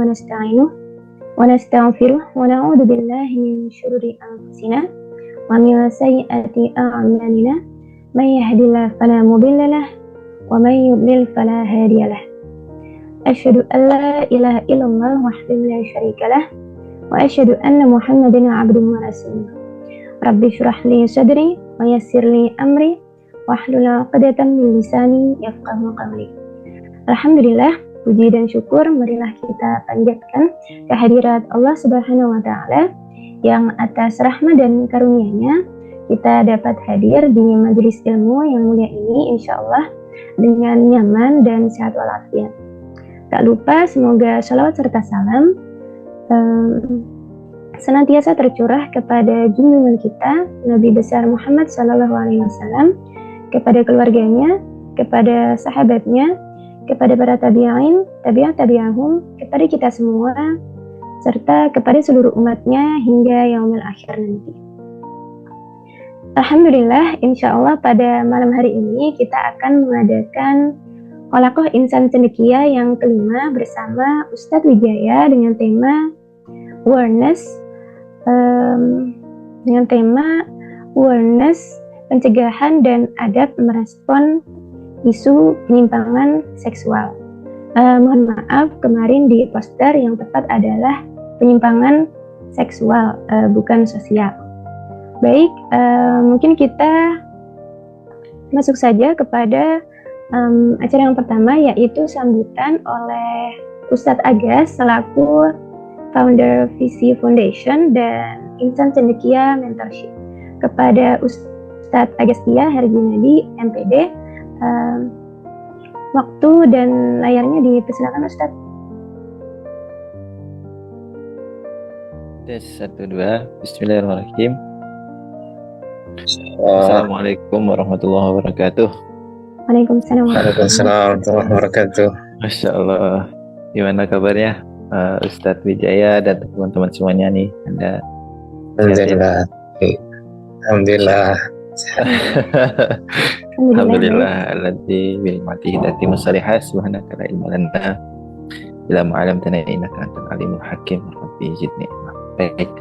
ونستعينه ونستغفره ونعوذ بالله من شرور أنفسنا ومن سيئات أعمالنا من يهد الله فلا مضل له ومن يضلل فلا هادي له أشهد أن لا إله إلا الله وحده لا شريك له وأشهد أن محمدا عبده ورسوله رب اشرح لي صدري ويسر لي أمري wahlul 'uqdatam min lisani yafqahu qawli. Alhamdulillah, puji dan syukur marilah kita panjatkan kehadirat Allah Subhanahu wa taala yang atas rahmat dan karunia-Nya kita dapat hadir di majelis ilmu yang mulia ini insyaallah dengan nyaman dan sehat walafiat. Tak lupa semoga salawat serta salam senantiasa tercurah kepada junjungan kita Nabi besar Muhammad sallallahu alaihi wasallam, kepada keluarganya, kepada sahabatnya, kepada para tabi'in, tabi'ahum, kepada kita semua, serta kepada seluruh umatnya hingga yaumil akhir nanti. Alhamdulillah, insyaallah pada malam hari ini kita akan mengadakan Halaqah Insan Cendekia yang kelima bersama Ustadz Wijaya dengan tema awareness, pencegahan dan adab merespon isu penyimpangan seksual. Mohon maaf, kemarin di poster yang tepat adalah penyimpangan seksual, bukan sosial. Baik, mungkin kita masuk saja kepada acara yang pertama, yaitu sambutan oleh Ustadz Agas selaku founder Visi Foundation dan Insan Cendekia Mentorship. Kepada Ustadz Agastia Herjunadi, MPD, waktu dan layarnya dipersilakan Ustadz. Tes 1, 2, Bismillahirrahmanirrahim. Assalamualaikum warahmatullahi wabarakatuh. Waalaikumsalam warahmatullahi wabarakatuh. Masya Allah, gimana kabarnya Ustadz Wijaya dan teman-teman semuanya nih? Alhamdulillah. Alhamdulillah alladzi bi ni'matihi tatimmu shalihah subhanaka la ilma lana illa ma 'allamtana innaka antal alimul hakim rabbi zidni ilma. Baik,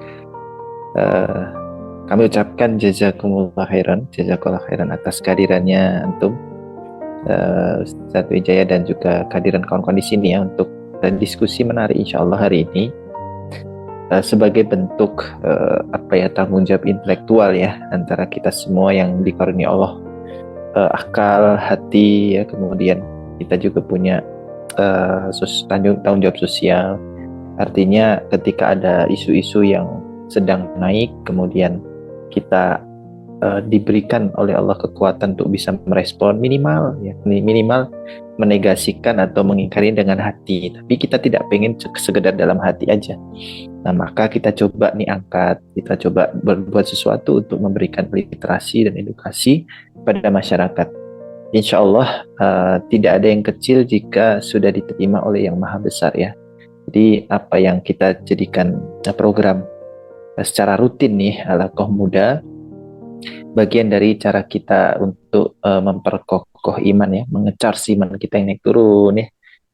kami ucapkan jazakumullah khairan atas kehadirannya antum Ustadz Wijaya dan juga kehadiran kawan-kawan di sini ya untuk diskusi menarik insyaallah hari ini. Sebagai bentuk tanggung jawab intelektual ya antara kita semua yang dikaruniai Allah akal, hati ya, kemudian kita juga punya tanggung jawab sosial. Artinya ketika ada isu-isu yang sedang naik, kemudian kita diberikan oleh Allah kekuatan untuk bisa merespon minimal menegasikan atau mengingkari dengan hati, tapi kita tidak pengen sekedar dalam hati aja. Nah, maka kita coba kita coba berbuat sesuatu untuk memberikan literasi dan edukasi pada masyarakat. Insya Allah tidak ada yang kecil jika sudah diterima oleh Yang Maha Besar ya. Jadi apa yang kita jadikan program secara rutin nih Halaqah Muda, bagian dari cara kita untuk memperkokoh iman ya, mengecar iman kita yang naik turun ya,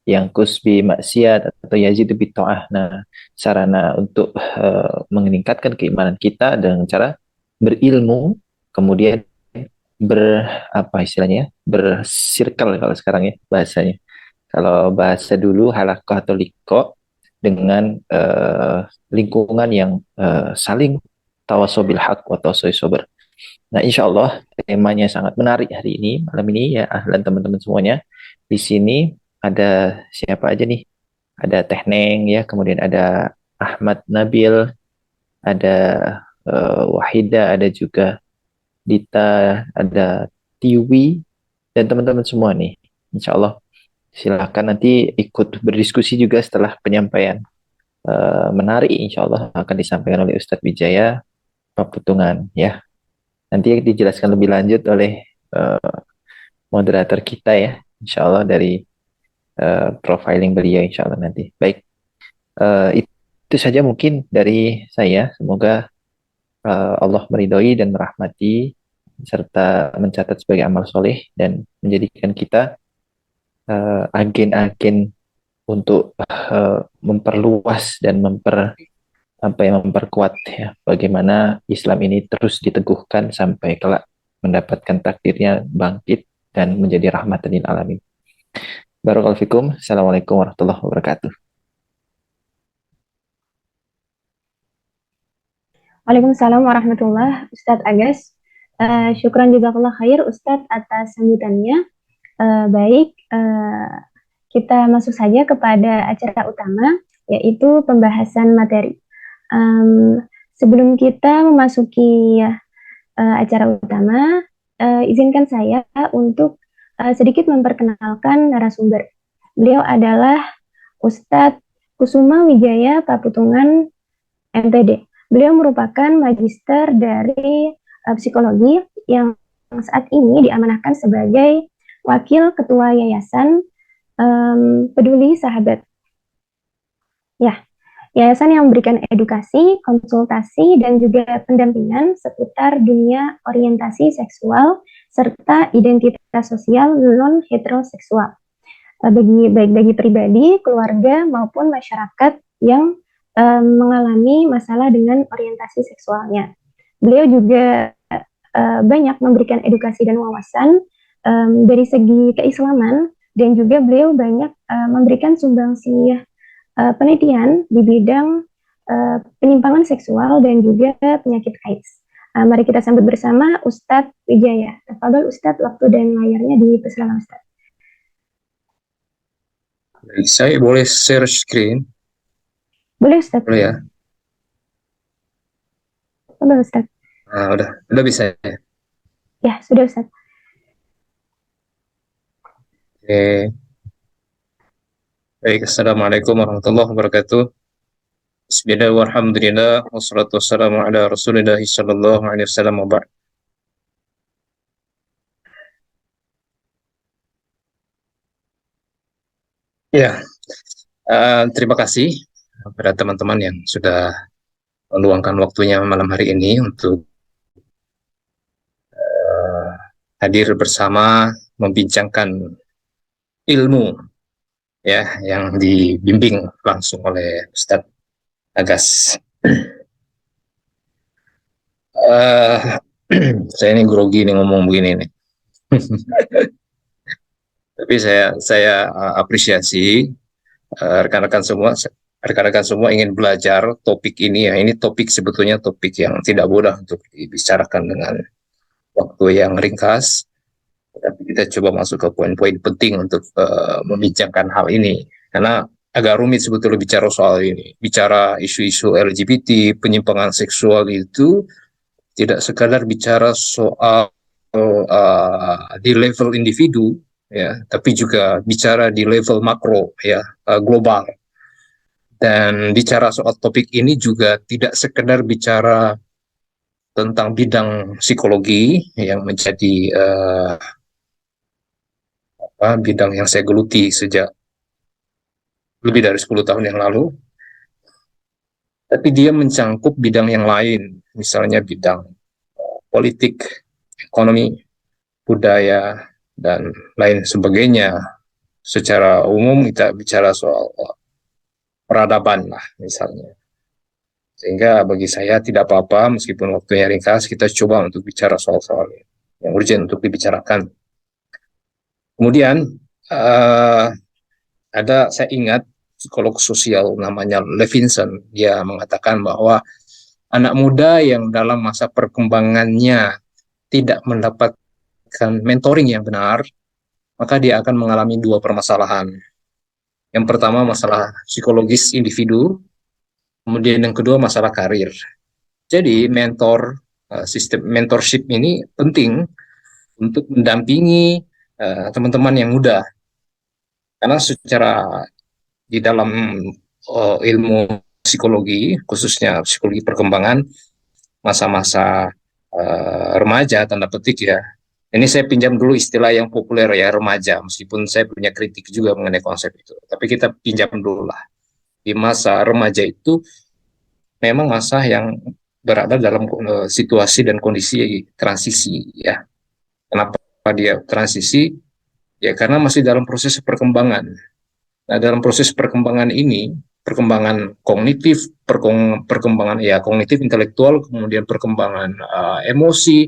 yang kusbi maksiat atau yazidu bitta'ah. Nah, sarana untuk meningkatkan keimanan kita dengan cara berilmu, kemudian bersirkel kalau sekarang ya bahasanya. Kalau bahasa dulu halaqah atau liqa dengan lingkungan yang saling tawasobil haq wa tawasobil sabr. Nah, insya Allah temanya sangat menarik hari ini, malam ini ya ahlan teman-teman semuanya. Di sini ada siapa aja nih? Ada Teh Neng ya, kemudian ada Ahmad Nabil, ada Wahida, ada juga Dita, ada Tiwi, dan teman-teman semua nih. Insya Allah silakan nanti ikut berdiskusi juga setelah penyampaian menarik insya Allah akan disampaikan oleh Ustadz Wijaya Paputungan ya. Nanti dijelaskan lebih lanjut oleh moderator kita ya, insya Allah dari profiling beliau insya Allah nanti. Baik, itu saja mungkin dari saya. Semoga Allah meridhoi dan merahmati serta mencatat sebagai amal soleh dan menjadikan kita agen-agen untuk memperluas dan memperkuat ya bagaimana Islam ini terus diteguhkan sampai kelak mendapatkan takdirnya bangkit dan menjadi rahmatan lil alamin. Barakallahu fikum. Assalamualaikum warahmatullahi wabarakatuh. Waalaikumsalam warahmatullah, Ustadz Agas. Syukran jazakallah khair Ustadz atas sambutannya. Baik, kita masuk saja kepada acara utama, yaitu pembahasan materi. Sebelum kita memasuki acara utama, izinkan saya untuk sedikit memperkenalkan narasumber. Beliau adalah Ustadz Kusuma Wijaya Paputungan, MPD. Beliau merupakan magister dari psikologi yang saat ini diamanahkan sebagai wakil ketua Yayasan Peduli Sahabat. Ya, yayasan yang memberikan edukasi, konsultasi, dan juga pendampingan seputar dunia orientasi seksual serta identitas sosial non-heteroseksual. Baik bagi pribadi, keluarga, maupun masyarakat yang mengalami masalah dengan orientasi seksualnya. Beliau juga banyak memberikan edukasi dan wawasan dari segi keislaman, dan juga beliau banyak memberikan sumbangsi penelitian di bidang penyimpangan seksual dan juga penyakit AIDS. Mari kita sambut bersama Ustadz Wijaya. Tafadhol Ustadz, waktu dan layarnya dipersilakan Ustadz. Saya boleh share screen? Boleh Ustadz. Boleh ya? Boleh Ustadz. Udah bisa ya? Ya, sudah Ustadz. Oke. Baik, Assalamualaikum warahmatullahi wabarakatuh. Bismillah walhamdulillah wassalatu wassalamu ala rasulillah sallallahu alaihi wasallam wa ba'd. Ya, terima kasih kepada teman-teman yang sudah meluangkan waktunya malam hari ini untuk hadir bersama membincangkan ilmu ya yang dibimbing langsung oleh Ustadz Agas. Saya ini grogi nih ngomong begini nih. Tapi saya apresiasi rekan-rekan semua ingin belajar topik ini ya. Ini topik sebetulnya topik yang tidak mudah untuk dibicarakan dengan waktu yang ringkas. Tapi kita coba masuk ke poin-poin penting untuk membincangkan hal ini. Karena agak rumit sebetulnya bicara soal ini. Bicara isu-isu LGBT, penyimpangan seksual itu tidak sekadar bicara soal di level individu, ya, tapi juga bicara di level makro, ya, global. Dan bicara soal topik ini juga tidak sekedar bicara tentang bidang psikologi yang menjadi bidang yang saya geluti sejak lebih dari 10 tahun yang lalu, tapi dia mencangkup bidang yang lain, misalnya bidang politik, ekonomi, budaya, dan lain sebagainya. Secara umum kita bicara soal peradaban lah misalnya. Sehingga bagi saya tidak apa-apa meskipun waktunya ringkas, kita coba untuk bicara soal-soal yang urgent untuk dibicarakan. Kemudian saya ingat psikolog sosial namanya Levinson, dia mengatakan bahwa anak muda yang dalam masa perkembangannya tidak mendapatkan mentoring yang benar, maka dia akan mengalami dua permasalahan. Yang pertama masalah psikologis individu, kemudian yang kedua masalah karir. Jadi sistem mentorship ini penting untuk mendampingi teman-teman yang muda. Karena secara di dalam ilmu psikologi, khususnya psikologi perkembangan, masa-masa remaja, tanda petik ya. Ini saya pinjam dulu istilah yang populer ya, remaja, meskipun saya punya kritik juga mengenai konsep itu. Tapi kita pinjam dulu lah. Di masa remaja itu memang masa yang berada dalam situasi dan kondisi transisi ya. Kenapa dia transisi? Ya karena masih dalam proses perkembangan. Nah, dalam proses perkembangan ini, perkembangan kognitif, perkembangan ya kognitif intelektual, kemudian perkembangan emosi,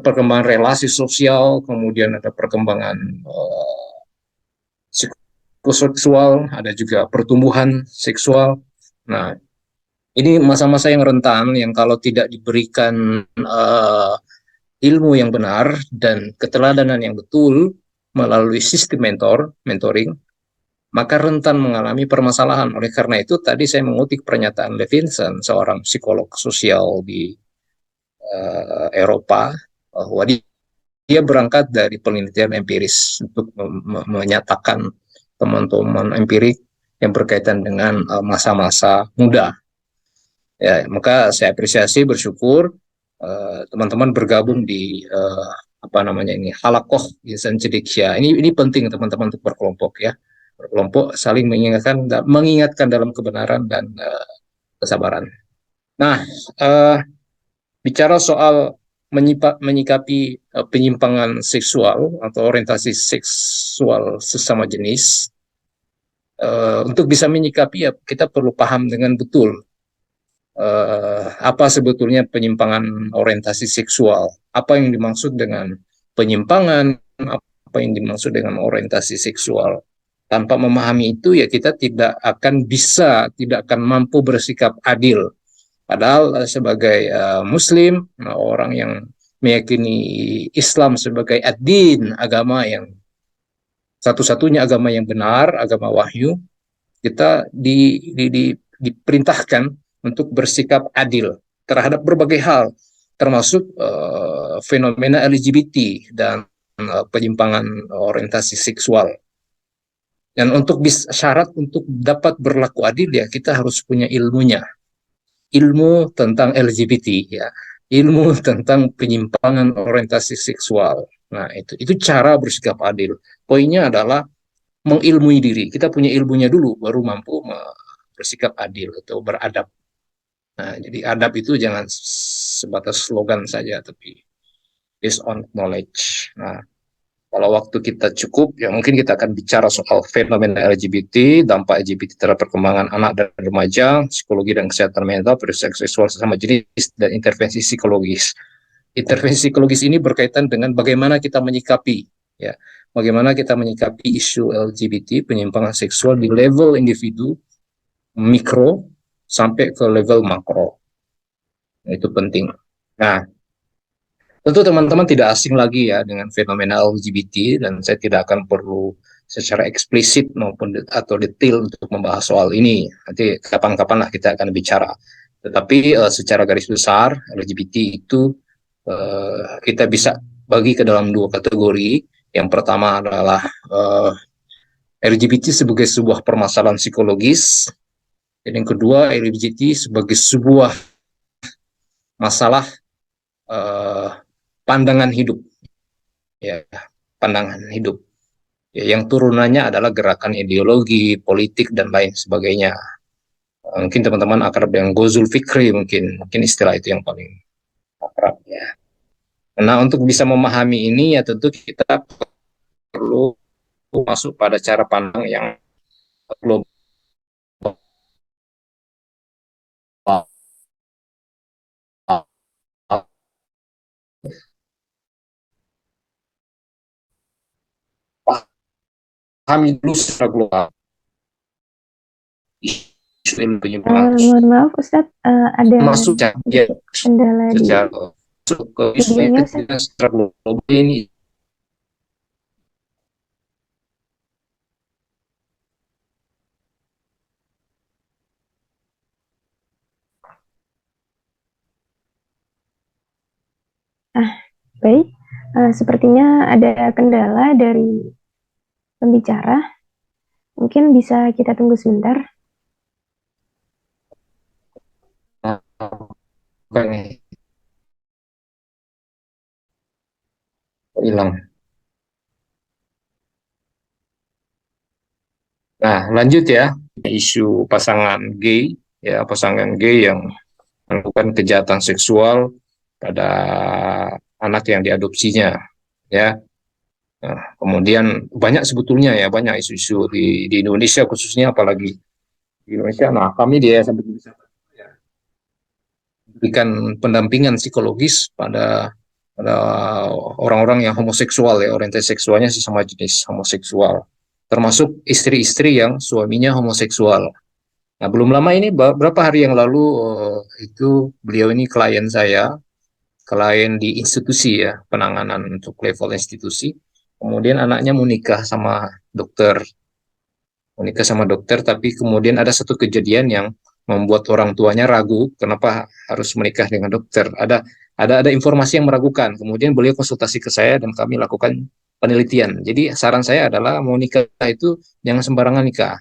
perkembangan relasi sosial, kemudian ada perkembangan psikoseksual, ada juga pertumbuhan seksual. Nah, ini masa-masa yang rentan yang kalau tidak diberikan ilmu yang benar dan keteladanan yang betul melalui sistem mentoring, maka rentan mengalami permasalahan. Oleh karena itu, tadi saya mengutip pernyataan Levinson, seorang psikolog sosial di Eropa, bahwa dia berangkat dari penelitian empiris untuk menyatakan teman-teman empirik yang berkaitan dengan masa-masa muda. Ya, maka saya apresiasi, bersyukur teman-teman bergabung di apa namanya ini, halakoh insan cendekia. Ini penting teman-teman untuk berkelompok ya, berkelompok saling mengingatkan dalam kebenaran dan kesabaran. Nah, bicara soal menyikapi penyimpangan seksual atau orientasi seksual sesama jenis, untuk bisa menyikapi ya kita perlu paham dengan betul apa sebetulnya penyimpangan orientasi seksual, apa yang dimaksud dengan penyimpangan, apa yang dimaksud dengan orientasi seksual. Tanpa memahami itu ya kita tidak akan mampu bersikap adil. Padahal sebagai Muslim, orang yang meyakini Islam sebagai ad-din, agama yang satu-satunya agama yang benar, agama wahyu, kita diperintahkan untuk bersikap adil terhadap berbagai hal, termasuk fenomena LGBT dan penyimpangan orientasi seksual. Dan untuk syarat untuk dapat berlaku adil ya kita harus punya ilmunya, ilmu tentang LGBT ya, ilmu tentang penyimpangan orientasi seksual. Nah itu cara bersikap adil. Poinnya adalah mengilmui diri. Kita punya ilmunya dulu, baru mampu bersikap adil atau beradab. Nah, jadi adab itu jangan sebatas slogan saja, tapi based on knowledge. Nah, kalau waktu kita cukup, ya mungkin kita akan bicara soal fenomena LGBT, dampak LGBT terhadap perkembangan anak dan remaja, psikologi dan kesehatan mental, perilaku seksual sesama jenis, dan intervensi psikologis. Intervensi psikologis ini berkaitan dengan bagaimana kita menyikapi, ya, bagaimana kita menyikapi isu LGBT, penyimpangan seksual di level individu, mikro, sampai ke level makro. Itu penting. Nah, tentu teman-teman tidak asing lagi ya dengan fenomena LGBT, dan saya tidak akan perlu secara eksplisit maupun atau detail untuk membahas soal ini. Nanti kapan-kapan lah kita akan bicara. Tetapi secara garis besar, LGBT itu kita bisa bagi ke dalam dua kategori. Yang pertama adalah LGBT sebagai sebuah permasalahan psikologis, dan yang kedua LGBT sebagai sebuah masalah pandangan hidup, ya, pandangan hidup, ya, yang turunannya adalah gerakan ideologi, politik dan lain sebagainya. Mungkin teman-teman akrab dengan Ghazul Fikri, mungkin istilah itu yang paling akrab ya. Nah, untuk bisa memahami ini ya tentu kita perlu masuk pada cara pandang yang global. Pahami dulu secara global isu penyimpangan. Mohon maaf Ustadz, ada Masuk ya, kendala di secara masuk ke isu videonya Ustadz. secara global ini. Baik, sepertinya ada kendala dari pembicara. Mungkin bisa kita tunggu sebentar. Hilang. Nah, lanjut ya, isu pasangan gay yang melakukan kejahatan seksual pada anak yang diadopsinya, ya. Nah, kemudian banyak sebetulnya ya, banyak isu-isu di Indonesia khususnya, apalagi di Indonesia. Nah, kami di Yayasan Peduli Sahabat ya, berikan pendampingan psikologis pada orang-orang yang homoseksual ya, orientasi seksualnya sesama jenis homoseksual, termasuk istri-istri yang suaminya homoseksual. Nah, belum lama ini, beberapa hari yang lalu, itu beliau ini klien saya, klien di institusi ya, penanganan untuk level institusi. Kemudian anaknya menikah sama dokter, tapi kemudian ada satu kejadian yang membuat orang tuanya ragu kenapa harus menikah dengan dokter. Ada informasi yang meragukan. Kemudian beliau konsultasi ke saya dan kami lakukan penelitian. Jadi saran saya adalah mau nikah itu jangan sembarangan nikah.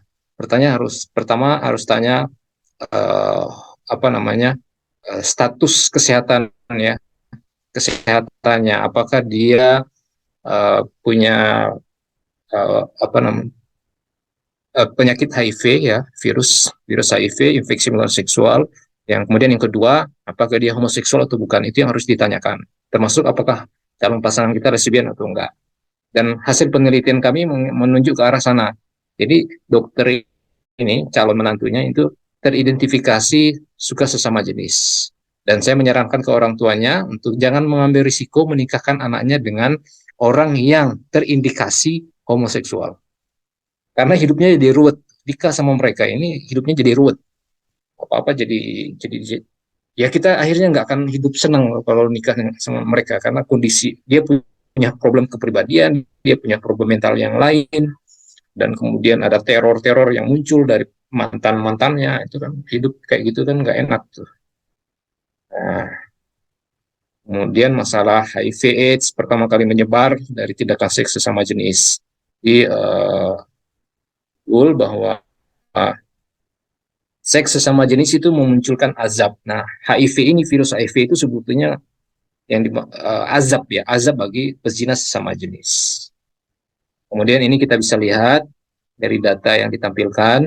Pertama harus tanya eh, apa namanya status kesehatan ya, kesehatannya. Apakah dia punya apa namanya penyakit HIV ya, virus virus HIV, infeksi menular seksual. Yang kemudian yang kedua, apakah dia homoseksual atau bukan, itu yang harus ditanyakan. Termasuk apakah calon pasangan kita lesbian atau enggak. Dan hasil penelitian kami menunjuk ke arah sana. Jadi dokter ini, calon menantunya itu teridentifikasi suka sesama jenis. Dan saya menyarankan ke orang tuanya untuk jangan mengambil risiko menikahkan anaknya dengan orang yang terindikasi homoseksual. Karena hidupnya jadi ruwet. Nikah sama mereka ini hidupnya jadi ruwet. Apa-apa jadi ya, kita akhirnya nggak akan hidup senang kalau nikah sama mereka, karena kondisi dia punya problem kepribadian, dia punya problem mental yang lain, dan kemudian ada teror-teror yang muncul dari mantan-mantannya. Itu kan hidup kayak gitu kan nggak enak tuh. Nah, kemudian masalah HIV/AIDS pertama kali menyebar dari tindakan seks sesama jenis. Di bahwa uh, seks sesama jenis itu memunculkan azab. Nah, HIV ini, virus HIV itu sebetulnya azab ya, azab bagi pezina sesama jenis. Kemudian ini kita bisa lihat dari data yang ditampilkan.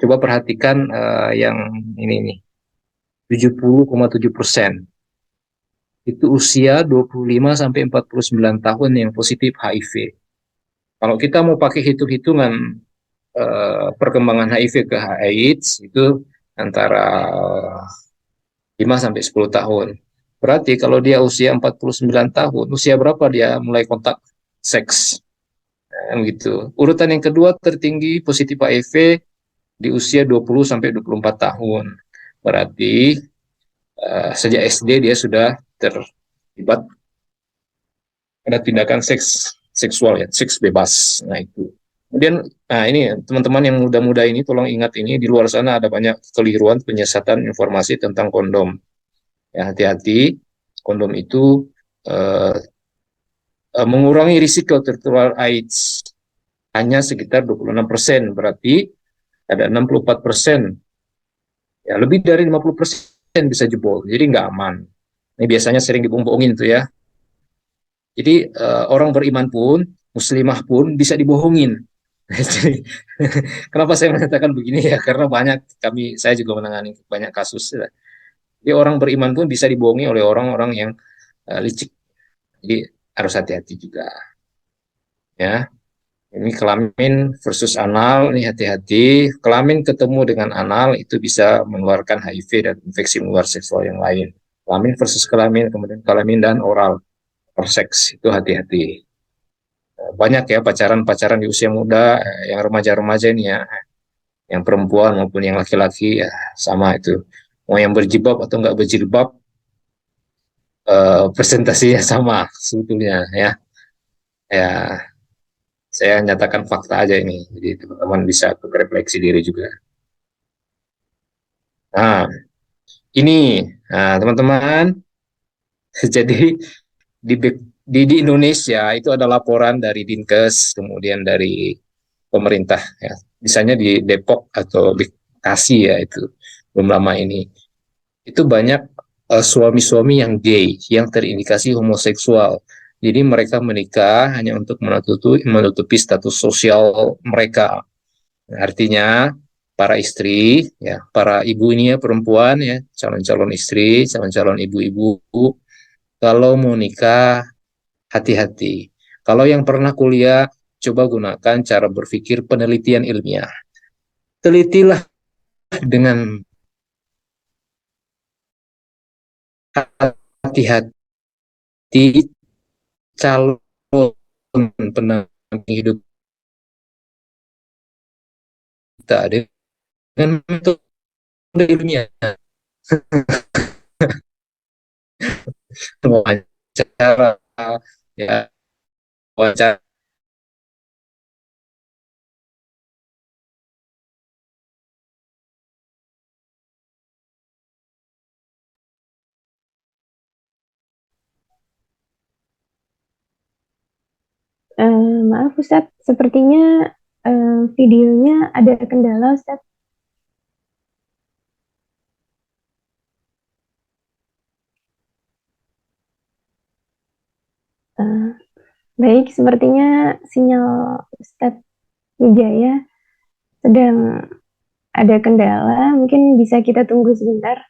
Coba perhatikan yang ini nih, 70,7% itu usia 25 sampai 49 tahun yang positif HIV. Kalau kita mau pakai hitung-hitungan perkembangan HIV ke AIDS itu antara 5 sampai 10 tahun. Berarti kalau dia usia 49 tahun, usia berapa dia mulai kontak seks? Gitu. Urutan yang kedua tertinggi positif HIV di usia 20 sampai 24 tahun. Berarti sejak SD dia sudah terlibat pada tindakan seksual ya, seks bebas. Nah, itu. Kemudian, nah ini teman-teman yang muda-muda ini, tolong ingat ini, di luar sana ada banyak keliruan penyesatan informasi tentang kondom. Ya, hati-hati, kondom itu mengurangi risiko tertular AIDS hanya sekitar 26%, berarti ada 64%, ya lebih dari 50% bisa jebol, jadi nggak aman. Ini biasanya sering dibohongin tuh ya. Jadi orang beriman pun, muslimah pun bisa dibohongin. Jadi, kenapa saya mengatakan begini ya? Karena saya juga menangani banyak kasus. Jadi orang beriman pun bisa dibohongi oleh orang-orang yang licik. Jadi harus hati-hati juga. Ya, ini kelamin versus anal, ini hati-hati. Kelamin ketemu dengan anal itu bisa menularkan HIV dan infeksi menular seksual yang lain. Kelamin versus kelamin, kemudian kelamin dan oral seks itu hati-hati. Banyak ya pacaran-pacaran di usia muda, yang remaja-remaja ini ya, yang perempuan maupun yang laki-laki ya sama itu. Mau yang berjilbab atau nggak berjilbab, presentasinya sama sebetulnya ya. Ya, saya nyatakan fakta aja ini, jadi teman-teman bisa refleksi diri juga. Nah, ini, nah teman-teman, jadi di Indonesia itu ada laporan dari Dinkes, kemudian dari pemerintah ya, misalnya di Depok atau di Bekasi ya, itu belum lama ini itu banyak suami-suami yang gay yang terindikasi homoseksual. Jadi mereka menikah hanya untuk menutupi status sosial mereka. Artinya para istri ya, para ibu ini ya, perempuan ya, calon-calon istri, calon-calon ibu-ibu, kalau mau nikah hati-hati. Kalau yang pernah kuliah, coba gunakan cara berpikir penelitian ilmiah. Telitilah dengan hati-hati calon pendamping hidup kita dengan metode ilmiah. Wawancara, ya, wawancara. Maaf Ustadz, sepertinya videonya ada kendala Ustadz. Eh, Baik, sepertinya sinyal Ustadz Wijaya sedang ada kendala. Mungkin bisa kita tunggu sebentar.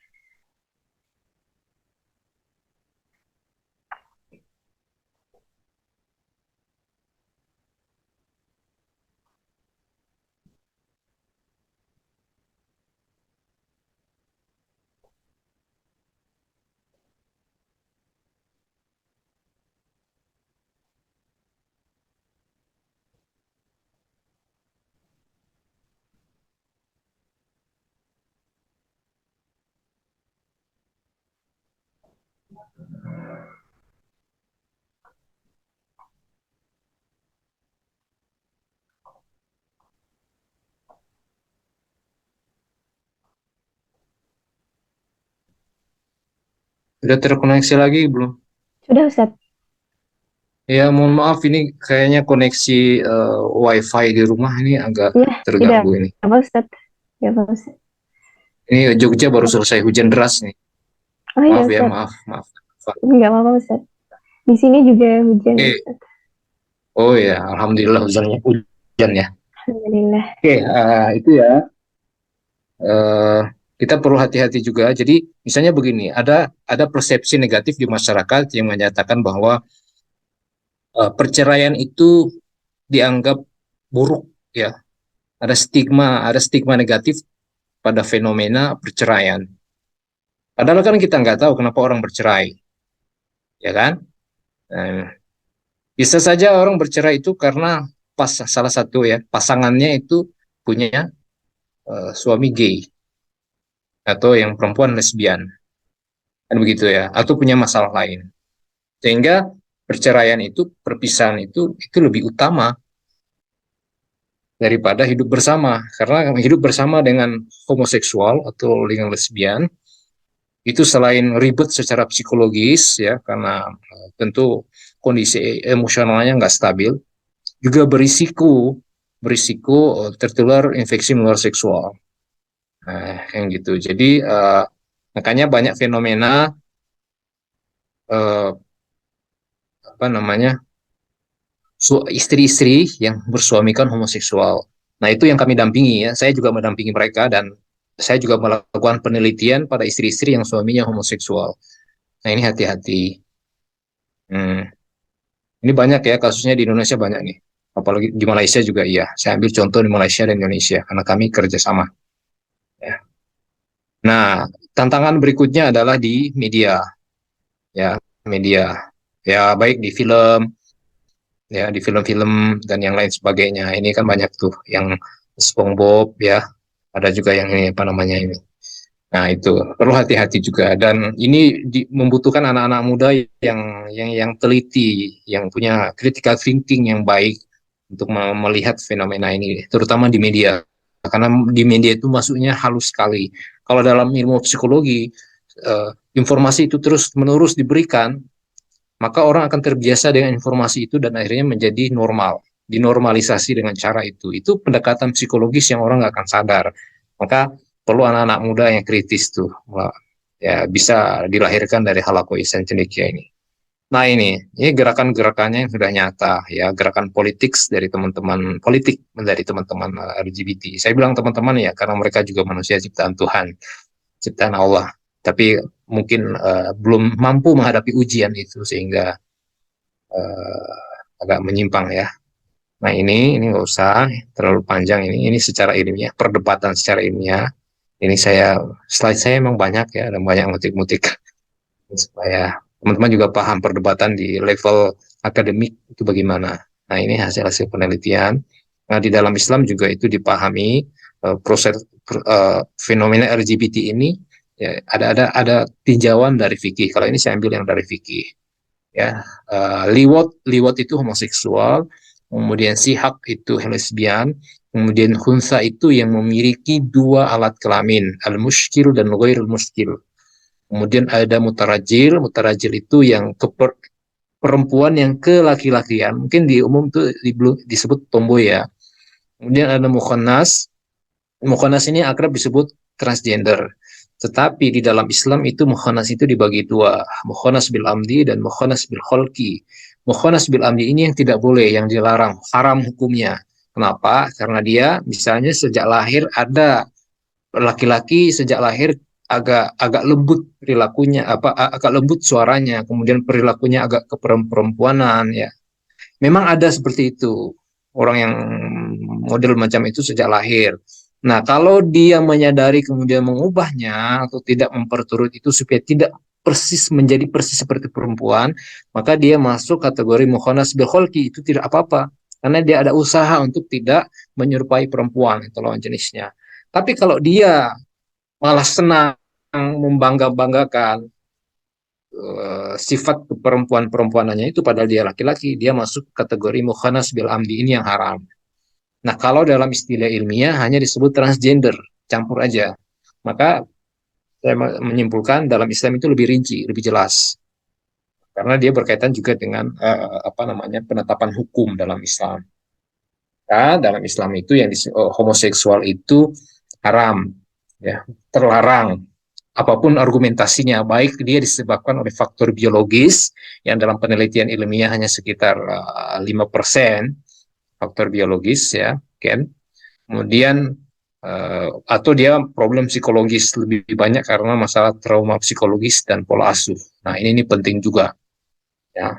Sudah terkoneksi lagi belum? Sudah Ustadz? Ya, mohon maaf ini kayaknya koneksi WiFi di rumah ini agak Ya, tidak terganggu ini. apa Ustadz? Ya, Pak Ustadz. Ini Jogja baru selesai hujan deras nih. Oh iya Maaf ya, Ustadz, maaf, maaf. nggak apa-apa Ustadz. Di sini juga hujan Oke. Ustadz. Oh ya, alhamdulillah hujan ya. Alhamdulillah. Oke, itu ya. eh, kita perlu hati-hati juga. Jadi misalnya begini, ada persepsi negatif di masyarakat yang menyatakan bahwa perceraian itu dianggap buruk ya. Ada stigma negatif pada fenomena perceraian. Padahal kan kita nggak tahu kenapa orang bercerai, ya kan? Nah, bisa saja orang bercerai itu karena salah satu ya pasangannya itu punya suami gay atau yang perempuan lesbian, kan begitu ya, atau punya masalah lain. Sehingga perceraian itu, perpisahan itu lebih utama daripada hidup bersama. Karena hidup bersama dengan homoseksual atau dengan lesbian itu selain ribet secara psikologis ya karena tentu kondisi emosionalnya nggak stabil, juga berisiko tertular infeksi menular seksual. Nah, yang gitu. Jadi makanya banyak fenomena eh, apa namanya istri-istri yang bersuamikan homoseksual. Nah, itu yang kami dampingi ya. Saya juga mendampingi mereka dan saya juga melakukan penelitian pada istri-istri yang suaminya homoseksual. Nah, ini hati-hati. Hmm. Ini banyak ya kasusnya di Indonesia banyak nih. Apalagi di Malaysia juga iya. Saya ambil contoh di Malaysia dan Indonesia karena kami kerjasama. Ya. Nah, tantangan berikutnya adalah di media. Ya, media. Ya, baik di film, ya di film-film dan yang lain sebagainya. Ini kan banyak tuh yang SpongeBob ya, ada juga yang ini apa namanya ini. Nah, itu perlu hati-hati juga dan ini membutuhkan anak-anak muda yang teliti, yang punya critical thinking yang baik untuk melihat fenomena ini, terutama di media. Karena di media itu masuknya halus sekali. Kalau dalam ilmu psikologi, informasi itu terus-menerus diberikan, maka orang akan terbiasa dengan informasi itu dan akhirnya menjadi normal, dinormalisasi dengan cara itu. Itu pendekatan psikologis yang orang nggak akan sadar. Maka perlu anak-anak muda yang kritis tuh, ya bisa dilahirkan dari halako ihsan cendekia ini. Nah ini gerakan-gerakannya yang sudah nyata ya, gerakan politik dari teman-teman politik dari teman-teman LGBT. Saya bilang teman-teman ya karena mereka juga manusia ciptaan Tuhan, ciptaan Allah. Tapi mungkin belum mampu menghadapi ujian itu sehingga agak menyimpang ya. Nah ini nggak usah terlalu panjang ini secara ilmiah, perdebatan secara ilmiah. Ini slide saya emang banyak ya, dan banyak ngutik-ngutik supaya teman-teman juga paham perdebatan di level akademik itu bagaimana. Nah ini hasil-hasil penelitian. Nah di dalam Islam juga itu dipahami proses fenomena LGBT ini ya, ada tinjauan dari fikih. Kalau ini saya ambil yang dari fikih ya. Liwat itu homoseksual, kemudian sihak itu lesbian, kemudian khunsa itu yang memiliki dua alat kelamin, al-muskil dan ghairul muskil. Kemudian ada mutarajil itu yang perempuan yang ke laki-lakian, mungkin di umum itu disebut tomboy ya. Kemudian ada mukhanas ini akrab disebut transgender. Tetapi di dalam Islam itu mukhanas itu dibagi dua, mukhanas bil amdi dan mukhanas bil kholqi. Mukhanas bil amdi ini yang tidak boleh, yang dilarang, haram hukumnya. Kenapa? Karena dia misalnya sejak lahir ada laki-laki sejak lahir agak lembut perilakunya, agak lembut suaranya, kemudian perilakunya agak keperempuanan ya. Memang ada seperti itu, orang yang model macam itu sejak lahir. Nah, kalau dia menyadari kemudian mengubahnya atau tidak memperturut itu supaya tidak menjadi persis seperti perempuan, maka dia masuk kategori mukhanas bil kholqi, itu tidak apa-apa. Karena dia ada usaha untuk tidak menyerupai perempuan, itu lawan jenisnya. Tapi kalau dia malah senang membangga-banggakan sifat perempuan-perempuanannya itu padahal dia laki-laki, dia masuk kategori mukhanas bil amdi, ini yang haram. Nah, kalau dalam istilah ilmiah hanya disebut transgender, campur aja. Maka saya menyimpulkan dalam Islam itu lebih rinci, lebih jelas. Karena dia berkaitan juga dengan penetapan hukum dalam Islam. Nah, dalam Islam itu yang homoseksual itu haram, ya, terlarang. Apapun argumentasinya, baik dia disebabkan oleh faktor biologis yang dalam penelitian ilmiah hanya sekitar 5% faktor biologis ya, Ken. Kemudian atau dia problem psikologis lebih banyak karena masalah trauma psikologis dan pola asuh. Nah, ini penting juga ya.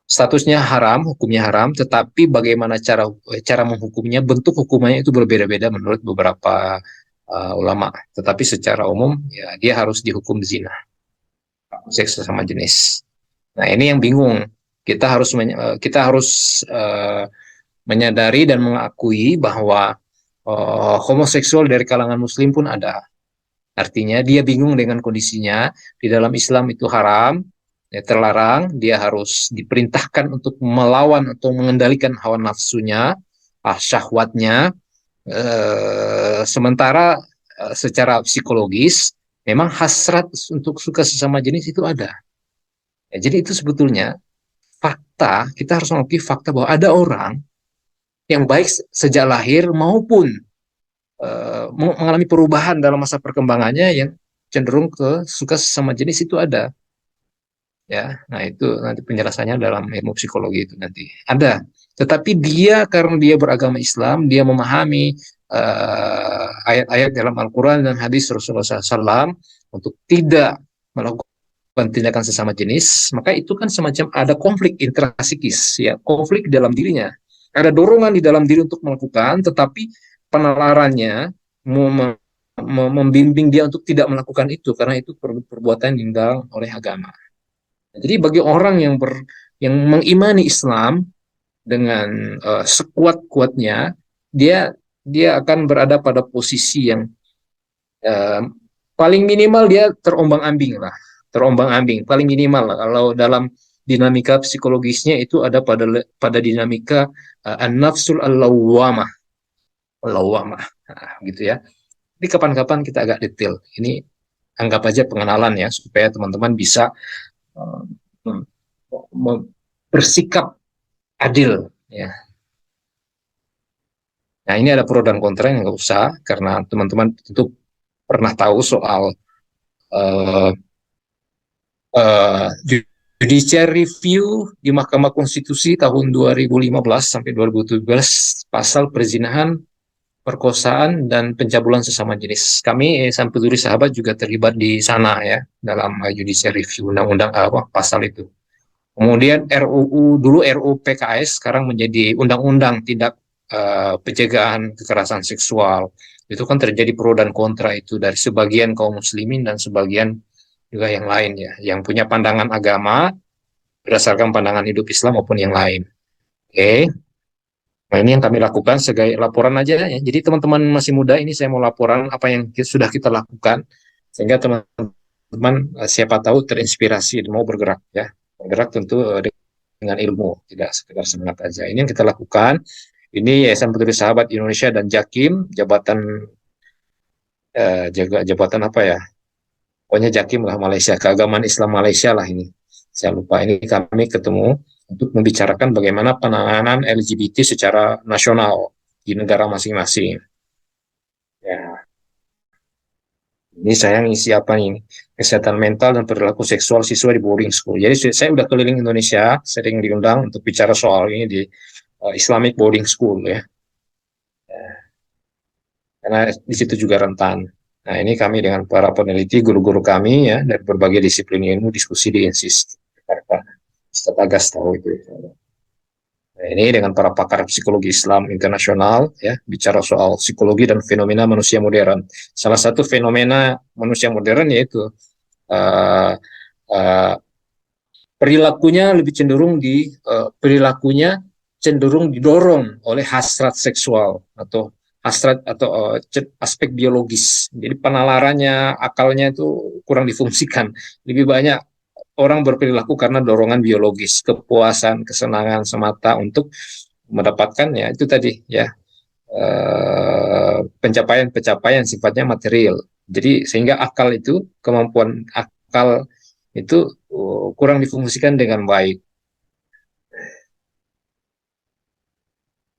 Statusnya haram, hukumnya haram, tetapi bagaimana cara menghukumnya, bentuk hukumannya itu berbeda-beda menurut beberapa ulama. Tetapi secara umum ya dia harus dihukum zina, seks sesama jenis. Nah, ini yang bingung. Kita harus menyadari dan mengakui bahwa homoseksual dari kalangan muslim pun ada. Artinya dia bingung dengan kondisinya. Di dalam Islam itu haram, ya, terlarang. Dia harus diperintahkan untuk melawan atau mengendalikan hawa nafsunya, syahwatnya. Sementara secara psikologis memang hasrat untuk suka sesama jenis itu ada. Ya, jadi itu sebetulnya fakta, kita harus mengakui fakta bahwa ada orang yang baik sejak lahir maupun mengalami perubahan dalam masa perkembangannya yang cenderung ke suka sesama jenis itu ada. Ya, nah itu nanti penjelasannya dalam ilmu psikologi itu nanti ada. Tetapi dia karena dia beragama Islam, dia memahami ayat-ayat dalam Al-Quran dan hadis Rasulullah SAW untuk tidak melakukan tindakan sesama jenis, maka itu kan semacam ada konflik intrasikis, ya, konflik dalam dirinya. Ada dorongan di dalam diri untuk melakukan, tetapi penalarannya membimbing dia untuk tidak melakukan itu karena itu perbuatan yang dilarang oleh agama. Jadi bagi orang yang mengimani Islam dengan sekuat-kuatnya, dia akan berada pada posisi yang paling minimal dia terombang-ambing lah, paling minimal lah. Kalau dalam dinamika psikologisnya itu ada pada dinamika an-nafsul al-lawwamah, gitu ya. Ini kapan-kapan kita agak detail. Ini anggap aja pengenalan ya, supaya teman-teman bisa bersikap adil ya. Nah, ini ada pro dan kontra yang nggak usah, karena teman-teman tentu pernah tahu soal judicial review di Mahkamah Konstitusi tahun 2015 sampai 2017 pasal perzinahan, perkosaan, dan pencabulan sesama jenis. Kami Sampuluri Sahabat juga terlibat di sana ya, dalam judicial review undang-undang pasal itu. Kemudian dulu RUU PKS sekarang menjadi undang-undang tindak pencegahan kekerasan seksual. Itu kan terjadi pro dan kontra itu dari sebagian kaum muslimin dan sebagian juga yang lain ya, yang punya pandangan agama berdasarkan pandangan hidup Islam maupun yang lain. Oke. Nah, ini yang kami lakukan sebagai laporan aja ya. Jadi teman-teman masih muda ini saya mau laporan apa yang sudah kita lakukan sehingga teman-teman siapa tahu terinspirasi dan mau bergerak ya. Bergerak tentu dengan ilmu, tidak sekedar semangat aja. Ini yang kita lakukan. Ini Yayasan Peduli Sahabat Indonesia dan Jakim, jabatan apa ya? Pokoknya Jakim lah Malaysia, keagamaan Islam Malaysia lah ini. Saya lupa. Ini kami ketemu untuk membicarakan bagaimana penanganan LGBT secara nasional di negara masing-masing. Ya, ini saya ngisi apa ini? Kesehatan mental dan perilaku seksual siswa di boarding school. Jadi saya udah keliling Indonesia, sering diundang untuk bicara soal ini di Islamic boarding school ya. Karena di situ juga rentan. Nah, ini kami dengan para peneliti, guru-guru kami ya dari berbagai disiplin ilmu diskusi di INSIS. Ustaz Agas tahu itu. Nah, ini dengan para pakar psikologi Islam internasional ya bicara soal psikologi dan fenomena manusia modern. Salah satu fenomena manusia modern yaitu uh, uh, perilakunya cenderung didorong oleh hasrat seksual atau hasrat atau aspek biologis. Jadi penalarannya, akalnya itu kurang difungsikan. Lebih banyak orang berperilaku karena dorongan biologis, kepuasan, kesenangan semata untuk mendapatkan ya itu tadi ya pencapaian-pencapaian sifatnya material. Jadi sehingga kemampuan akal itu kurang difungsikan dengan baik.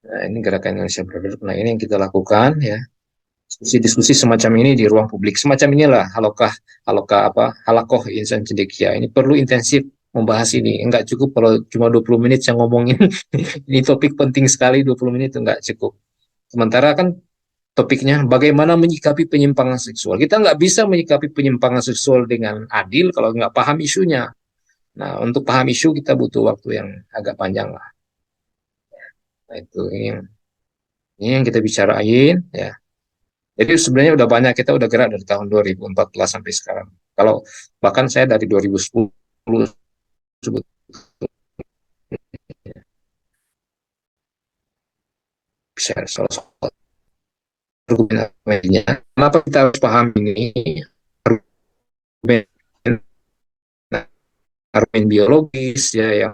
Nah, ini gerakan Indonesia Bergerak. Nah, ini yang kita lakukan ya. Diskusi-diskusi semacam ini di ruang publik. Semacam inilah halakoh insan cendekia. Ini perlu intensif membahas ini. Enggak cukup kalau cuma 20 menit saya ngomongin. Ini topik penting sekali, 20 menit itu enggak cukup. Sementara kan topiknya bagaimana menyikapi penyimpangan seksual. Kita nggak bisa menyikapi penyimpangan seksual dengan adil kalau nggak paham isunya. Nah, untuk paham isu kita butuh waktu yang agak panjang lah. Nah, ini yang kita bicarain ya. Jadi sebenarnya udah banyak, kita udah gerak dari tahun 2014 sampai sekarang. Kalau bahkan saya dari 2010 sebetulnya. Soal argumen. Kenapa kita harus paham ini? Argumen, argumen biologis ya yang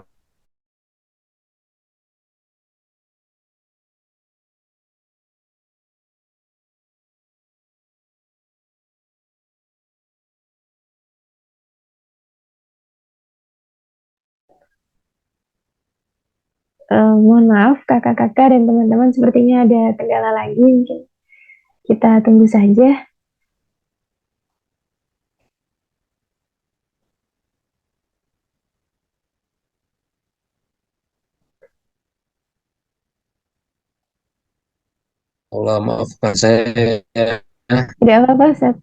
Mohon maaf kakak-kakak dan teman-teman, sepertinya ada kendala lagi, mungkin kita tunggu saja. Allah maafkan saya. Tidak apa-apa, Ustaz.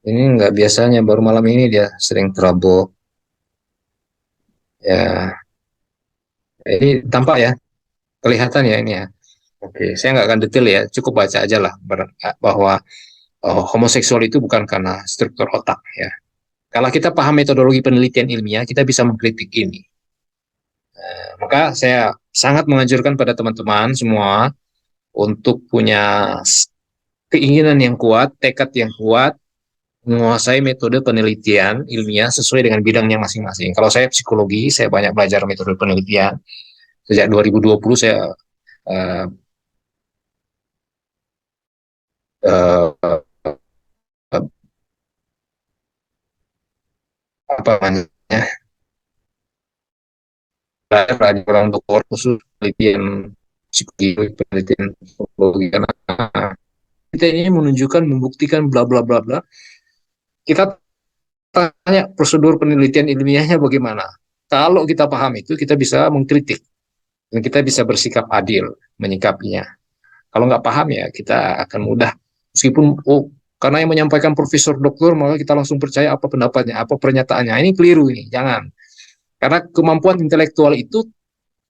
Ini nggak biasanya, baru malam ini dia sering trouble. Ya, ini tampak ya, kelihatan ya ini ya. Oke, saya nggak akan detail ya, cukup baca aja lah bahwa homoseksual itu bukan karena struktur otak ya. Kalau kita paham metodologi penelitian ilmiah, kita bisa mengkritik ini. Maka saya sangat menganjurkan pada teman-teman semua untuk punya keinginan yang kuat, tekad yang kuat, menguasai metode penelitian ilmiah sesuai dengan bidangnya masing-masing. Kalau saya psikologi, saya banyak belajar metode penelitian. Sejak 2020 saya uh, uh, apa namanya belajar orang dokter khusus penelitian psikologi, penelitian psikologi karena kita ini menunjukkan, membuktikan bla bla bla bla. Kita tanya prosedur penelitian ilmiahnya bagaimana. Kalau kita paham itu, kita bisa mengkritik dan kita bisa bersikap adil menyikapinya. Kalau nggak paham ya kita akan mudah. Meskipun karena yang menyampaikan profesor doktor maka kita langsung percaya apa pendapatnya, apa pernyataannya. Ini keliru ini, jangan. Karena kemampuan intelektual itu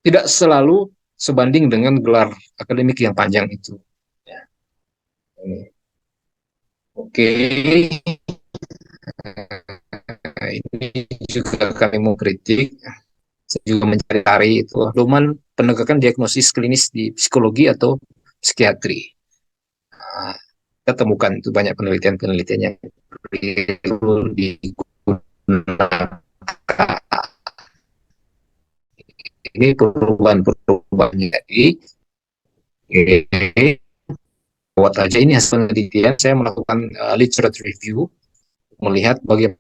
tidak selalu sebanding dengan gelar akademik yang panjang itu. Ya. Oke, ini juga kami mau kritik. Saya juga mencari itu pedoman penegakan diagnosis klinis di psikologi atau psikiatri. Nah, kita temukan itu banyak penelitian-penelitian yang perlu digunakan. Ini perubahan-perubahan jadi buat aja ini hasil penelitian. Saya melakukan literature review melihat bagaimana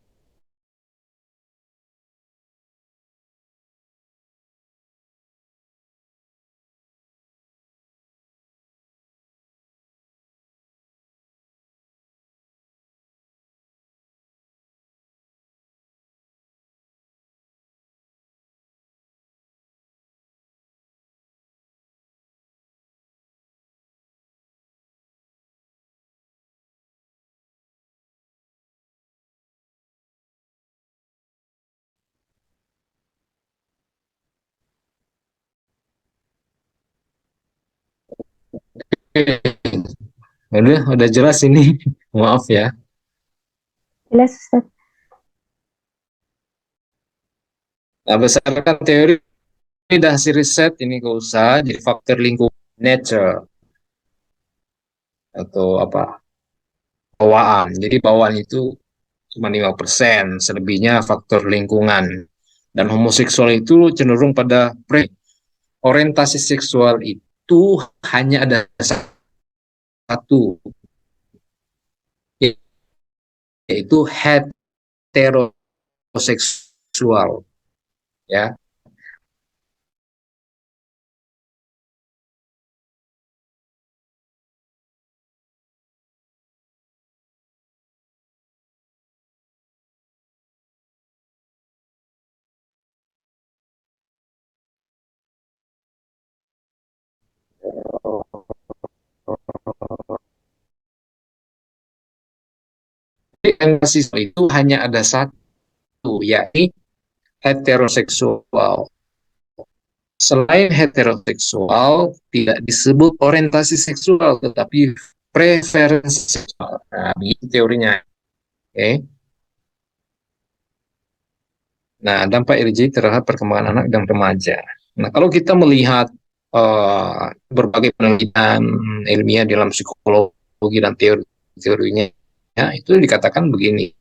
udah jelas ini. Maaf ya. Jelas, Ustaz. Nah, berdasarkan teori dan hasil riset ini gak usah jadi faktor lingkungan nature atau apa bawaan. Jadi bawaan itu cuma 5%, selebihnya faktor lingkungan. Dan homoseksual itu cenderung pada orientasi seksual itu hanya ada satu, yaitu heteroseksual, ya. Orientasi itu hanya ada satu, yakni heteroseksual. Selain heteroseksual, tidak disebut orientasi seksual, tetapi preferensi seksual. Nah, begitu teorinya. Oke. Nah, dampak RJ terhadap perkembangan anak dan remaja. Nah, kalau kita melihat berbagai penelitian ilmiah dalam psikologi dan teorinya, ya, itu dikatakan begini.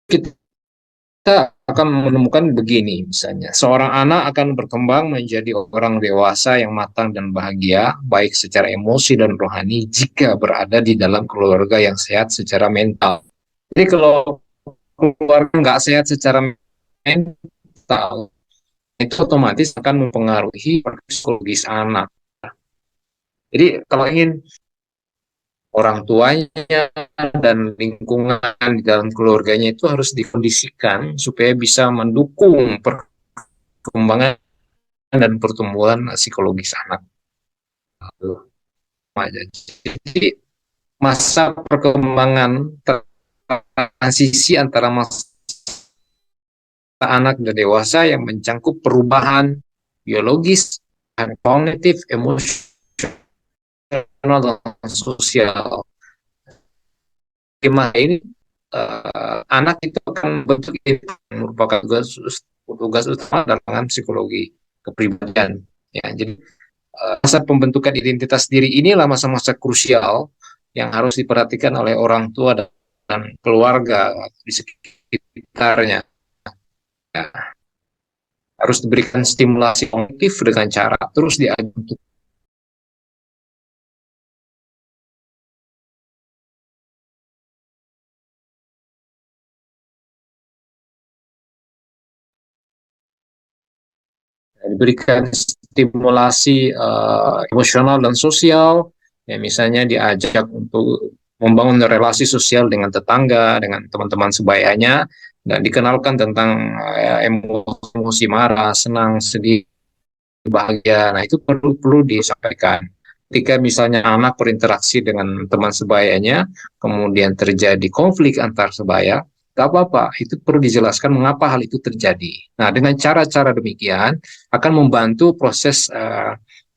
Kita akan menemukan begini, misalnya, seorang anak akan berkembang menjadi orang dewasa yang matang dan bahagia, baik secara emosi dan rohani, jika berada di dalam keluarga yang sehat secara mental. Jadi kalau keluarga nggak sehat secara mental, itu otomatis akan mempengaruhi psikologis anak. Jadi kalau ingin orang tuanya dan lingkungan di dalam keluarganya itu harus dikondisikan supaya bisa mendukung perkembangan dan pertumbuhan psikologis anak. Jadi masa perkembangan transisi antara masa anak dan dewasa yang mencangkup perubahan biologis dan kognitif, emosional, dan sosial. Gimana ini anak itu akan bentuk merupakan tugas utama dalam psikologi kepribadian. Ya, jadi masa pembentukan identitas diri inilah masa-masa krusial yang harus diperhatikan oleh orang tua dan keluarga di sekitarnya. Ya, harus diberikan stimulasi kognitif dengan cara terus diajak diberikan stimulasi emosional dan sosial, ya misalnya diajak untuk membangun relasi sosial dengan tetangga, dengan teman-teman sebayanya, dan dikenalkan tentang emosi marah, senang, sedih, bahagia. Nah, itu perlu disampaikan. Ketika misalnya anak berinteraksi dengan teman sebayanya, kemudian terjadi konflik antar sebaya, gak apa-apa, itu perlu dijelaskan mengapa hal itu terjadi. Nah, dengan cara-cara demikian akan membantu proses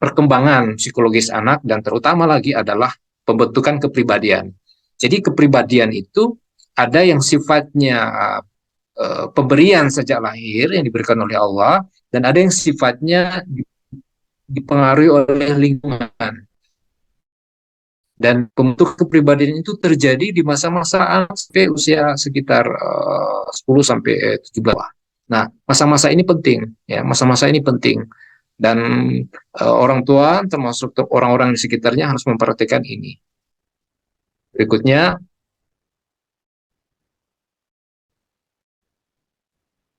perkembangan psikologis anak dan terutama lagi adalah pembentukan kepribadian. Jadi kepribadian itu ada yang sifatnya pemberian sejak lahir yang diberikan oleh Allah dan ada yang sifatnya dipengaruhi oleh lingkungan. Dan pembentuk kepribadian itu terjadi di masa-masa anak sampai usia sekitar 10 sampai 17. Nah, masa-masa ini penting ya, masa-masa ini penting. Dan orang tua termasuk orang-orang di sekitarnya harus memperhatikan ini. Berikutnya,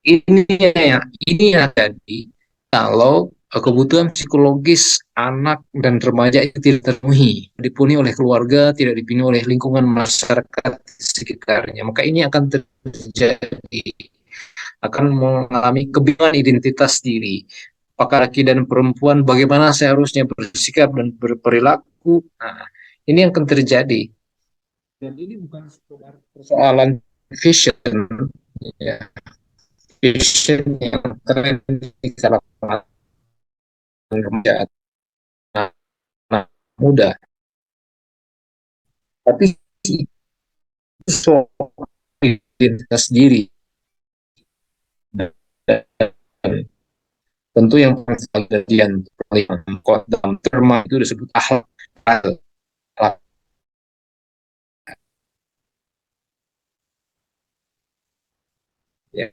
ini yang jadi kalau kebutuhan psikologis anak dan remaja itu tidak dipenuhi oleh keluarga, tidak dipenuhi oleh lingkungan masyarakat di sekitarnya, maka ini akan terjadi, akan mengalami kebingungan identitas diri. Apakah laki dan perempuan, bagaimana seharusnya bersikap dan berperilaku? Nah, ini yang akan terjadi. Dan ini bukan persoalan fashion, ya. Fashion yang keren di kalangan remaja anak muda, tapi itu soal identitas diri. Dan tentu yang bagian dalam terma itu disebut akhlak. Ya.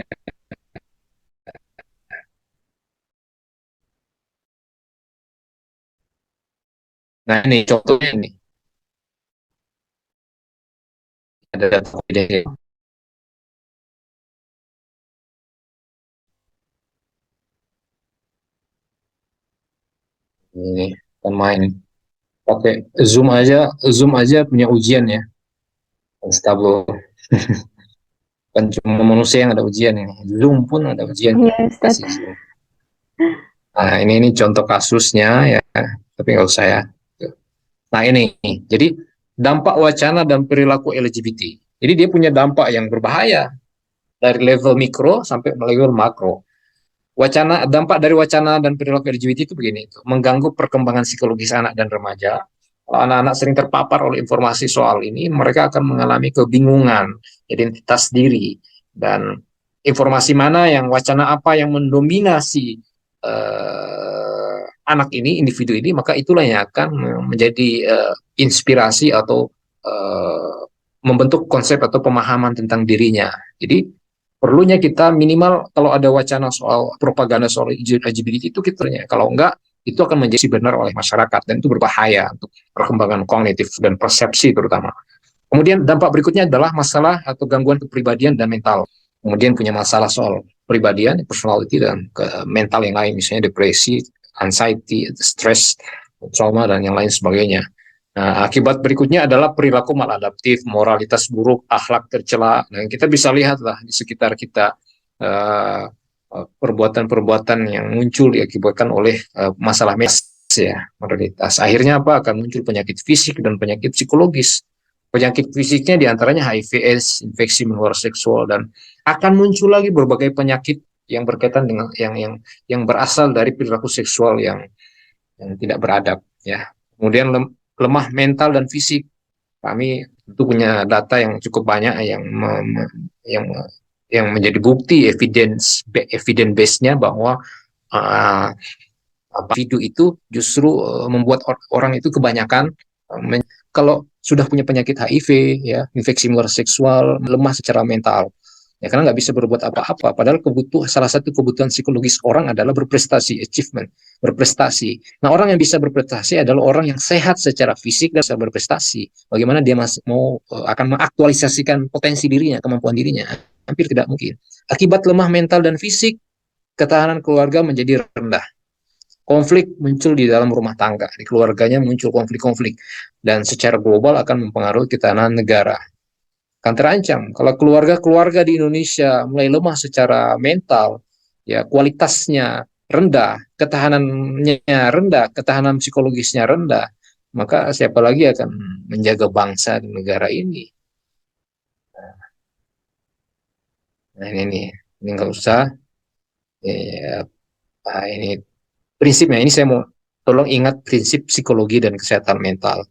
Nah, ini contohnya nih, ada data ini kan main pakai Zoom aja punya ujian ya, Stablo. Kan cuma manusia yang ada ujian ini, Zoom pun ada ujian. Iya, Ustaz. Nah, ini contoh kasusnya ya, tapi nggak usah ya. Nah, ini jadi dampak wacana dan perilaku LGBT. Jadi dia punya dampak yang berbahaya dari level mikro sampai level makro. Dampak dari wacana dan perilaku LGBT itu begini, itu mengganggu perkembangan psikologis anak dan remaja. Kalau anak-anak sering terpapar oleh informasi soal ini, mereka akan mengalami kebingungan identitas diri dan informasi mana yang wacana apa yang mendominasi anak ini, individu ini, maka itulah yang akan menjadi inspirasi atau membentuk konsep atau pemahaman tentang dirinya. Jadi perlunya kita minimal kalau ada wacana soal propaganda soal LGBT itu kita, kalau enggak itu akan menjadi benar oleh masyarakat dan itu berbahaya untuk perkembangan kognitif dan persepsi terutama. Kemudian dampak berikutnya adalah masalah atau gangguan kepribadian dan mental. Kemudian punya masalah soal pribadian, personality dan mental yang lain, misalnya depresi, anxiety, stress, trauma dan yang lain sebagainya. Nah, akibat berikutnya adalah perilaku maladaptif, moralitas buruk, akhlak tercela. Dan kita bisa lihatlah di sekitar kita perbuatan-perbuatan yang muncul diakibatkan oleh masalah medis ya, moralitas. Akhirnya apa? Akan muncul penyakit fisik dan penyakit psikologis. Penyakit fisiknya diantaranya HIV/AIDS, infeksi menular seksual, dan akan muncul lagi berbagai penyakit yang berkaitan dengan yang berasal dari perilaku seksual yang tidak beradab ya. Kemudian lemah mental dan fisik. Kami tentu punya data yang cukup banyak yang yang menjadi bukti evidence base-nya bahwa individu itu justru membuat orang itu kebanyakan kalau sudah punya penyakit HIV ya, infeksi menular seksual, lemah secara mental. Ya, karena nggak bisa berbuat apa-apa. Padahal salah satu kebutuhan psikologis orang adalah berprestasi, achievement, berprestasi. Nah, orang yang bisa berprestasi adalah orang yang sehat secara fisik dan bisa berprestasi. Bagaimana dia akan mengaktualisasikan potensi dirinya, kemampuan dirinya? Hampir tidak mungkin. Akibat lemah mental dan fisik, ketahanan keluarga menjadi rendah. Konflik muncul di dalam rumah tangga, di keluarganya muncul konflik-konflik, dan secara global akan mempengaruhi ketahanan negara. akan terancam. Kalau keluarga-keluarga di Indonesia mulai lemah secara mental, ya kualitasnya rendah, ketahanannya rendah, ketahanan psikologisnya rendah, maka siapa lagi akan menjaga bangsa dan negara ini? Nah ini nggak usah. Ya, ini prinsipnya. Ini saya mau tolong ingat prinsip psikologi dan kesehatan mental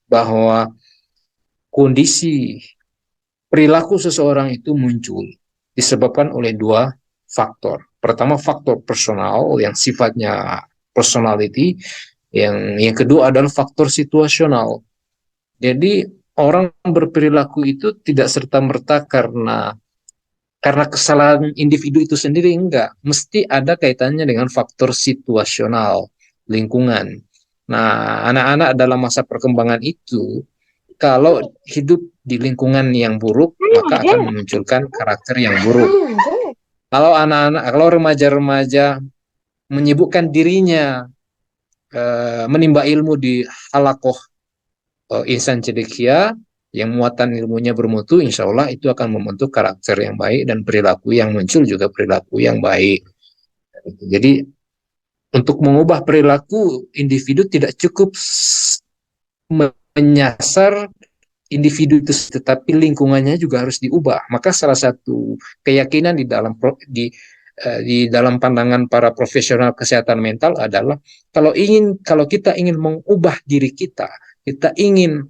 bahwa kondisi perilaku seseorang itu muncul disebabkan oleh dua faktor. Pertama faktor personal yang sifatnya personality, yang kedua adalah faktor situasional. Jadi orang berperilaku itu tidak serta-merta karena kesalahan individu itu sendiri, enggak. Mesti ada kaitannya dengan faktor situasional, lingkungan. Nah, anak-anak dalam masa perkembangan itu kalau hidup di lingkungan yang buruk, maka akan memunculkan karakter yang buruk. Kalau remaja-remaja menyibukkan dirinya menimba ilmu di halakoh insan cedekia yang muatan ilmunya bermutu, insya Allah itu akan membentuk karakter yang baik dan perilaku yang muncul juga perilaku yang baik. Jadi untuk mengubah perilaku individu tidak cukup menyasar individu itu, tetapi lingkungannya juga harus diubah. Maka salah satu keyakinan di dalam pandangan para profesional kesehatan mental adalah kalau kita ingin mengubah diri kita ingin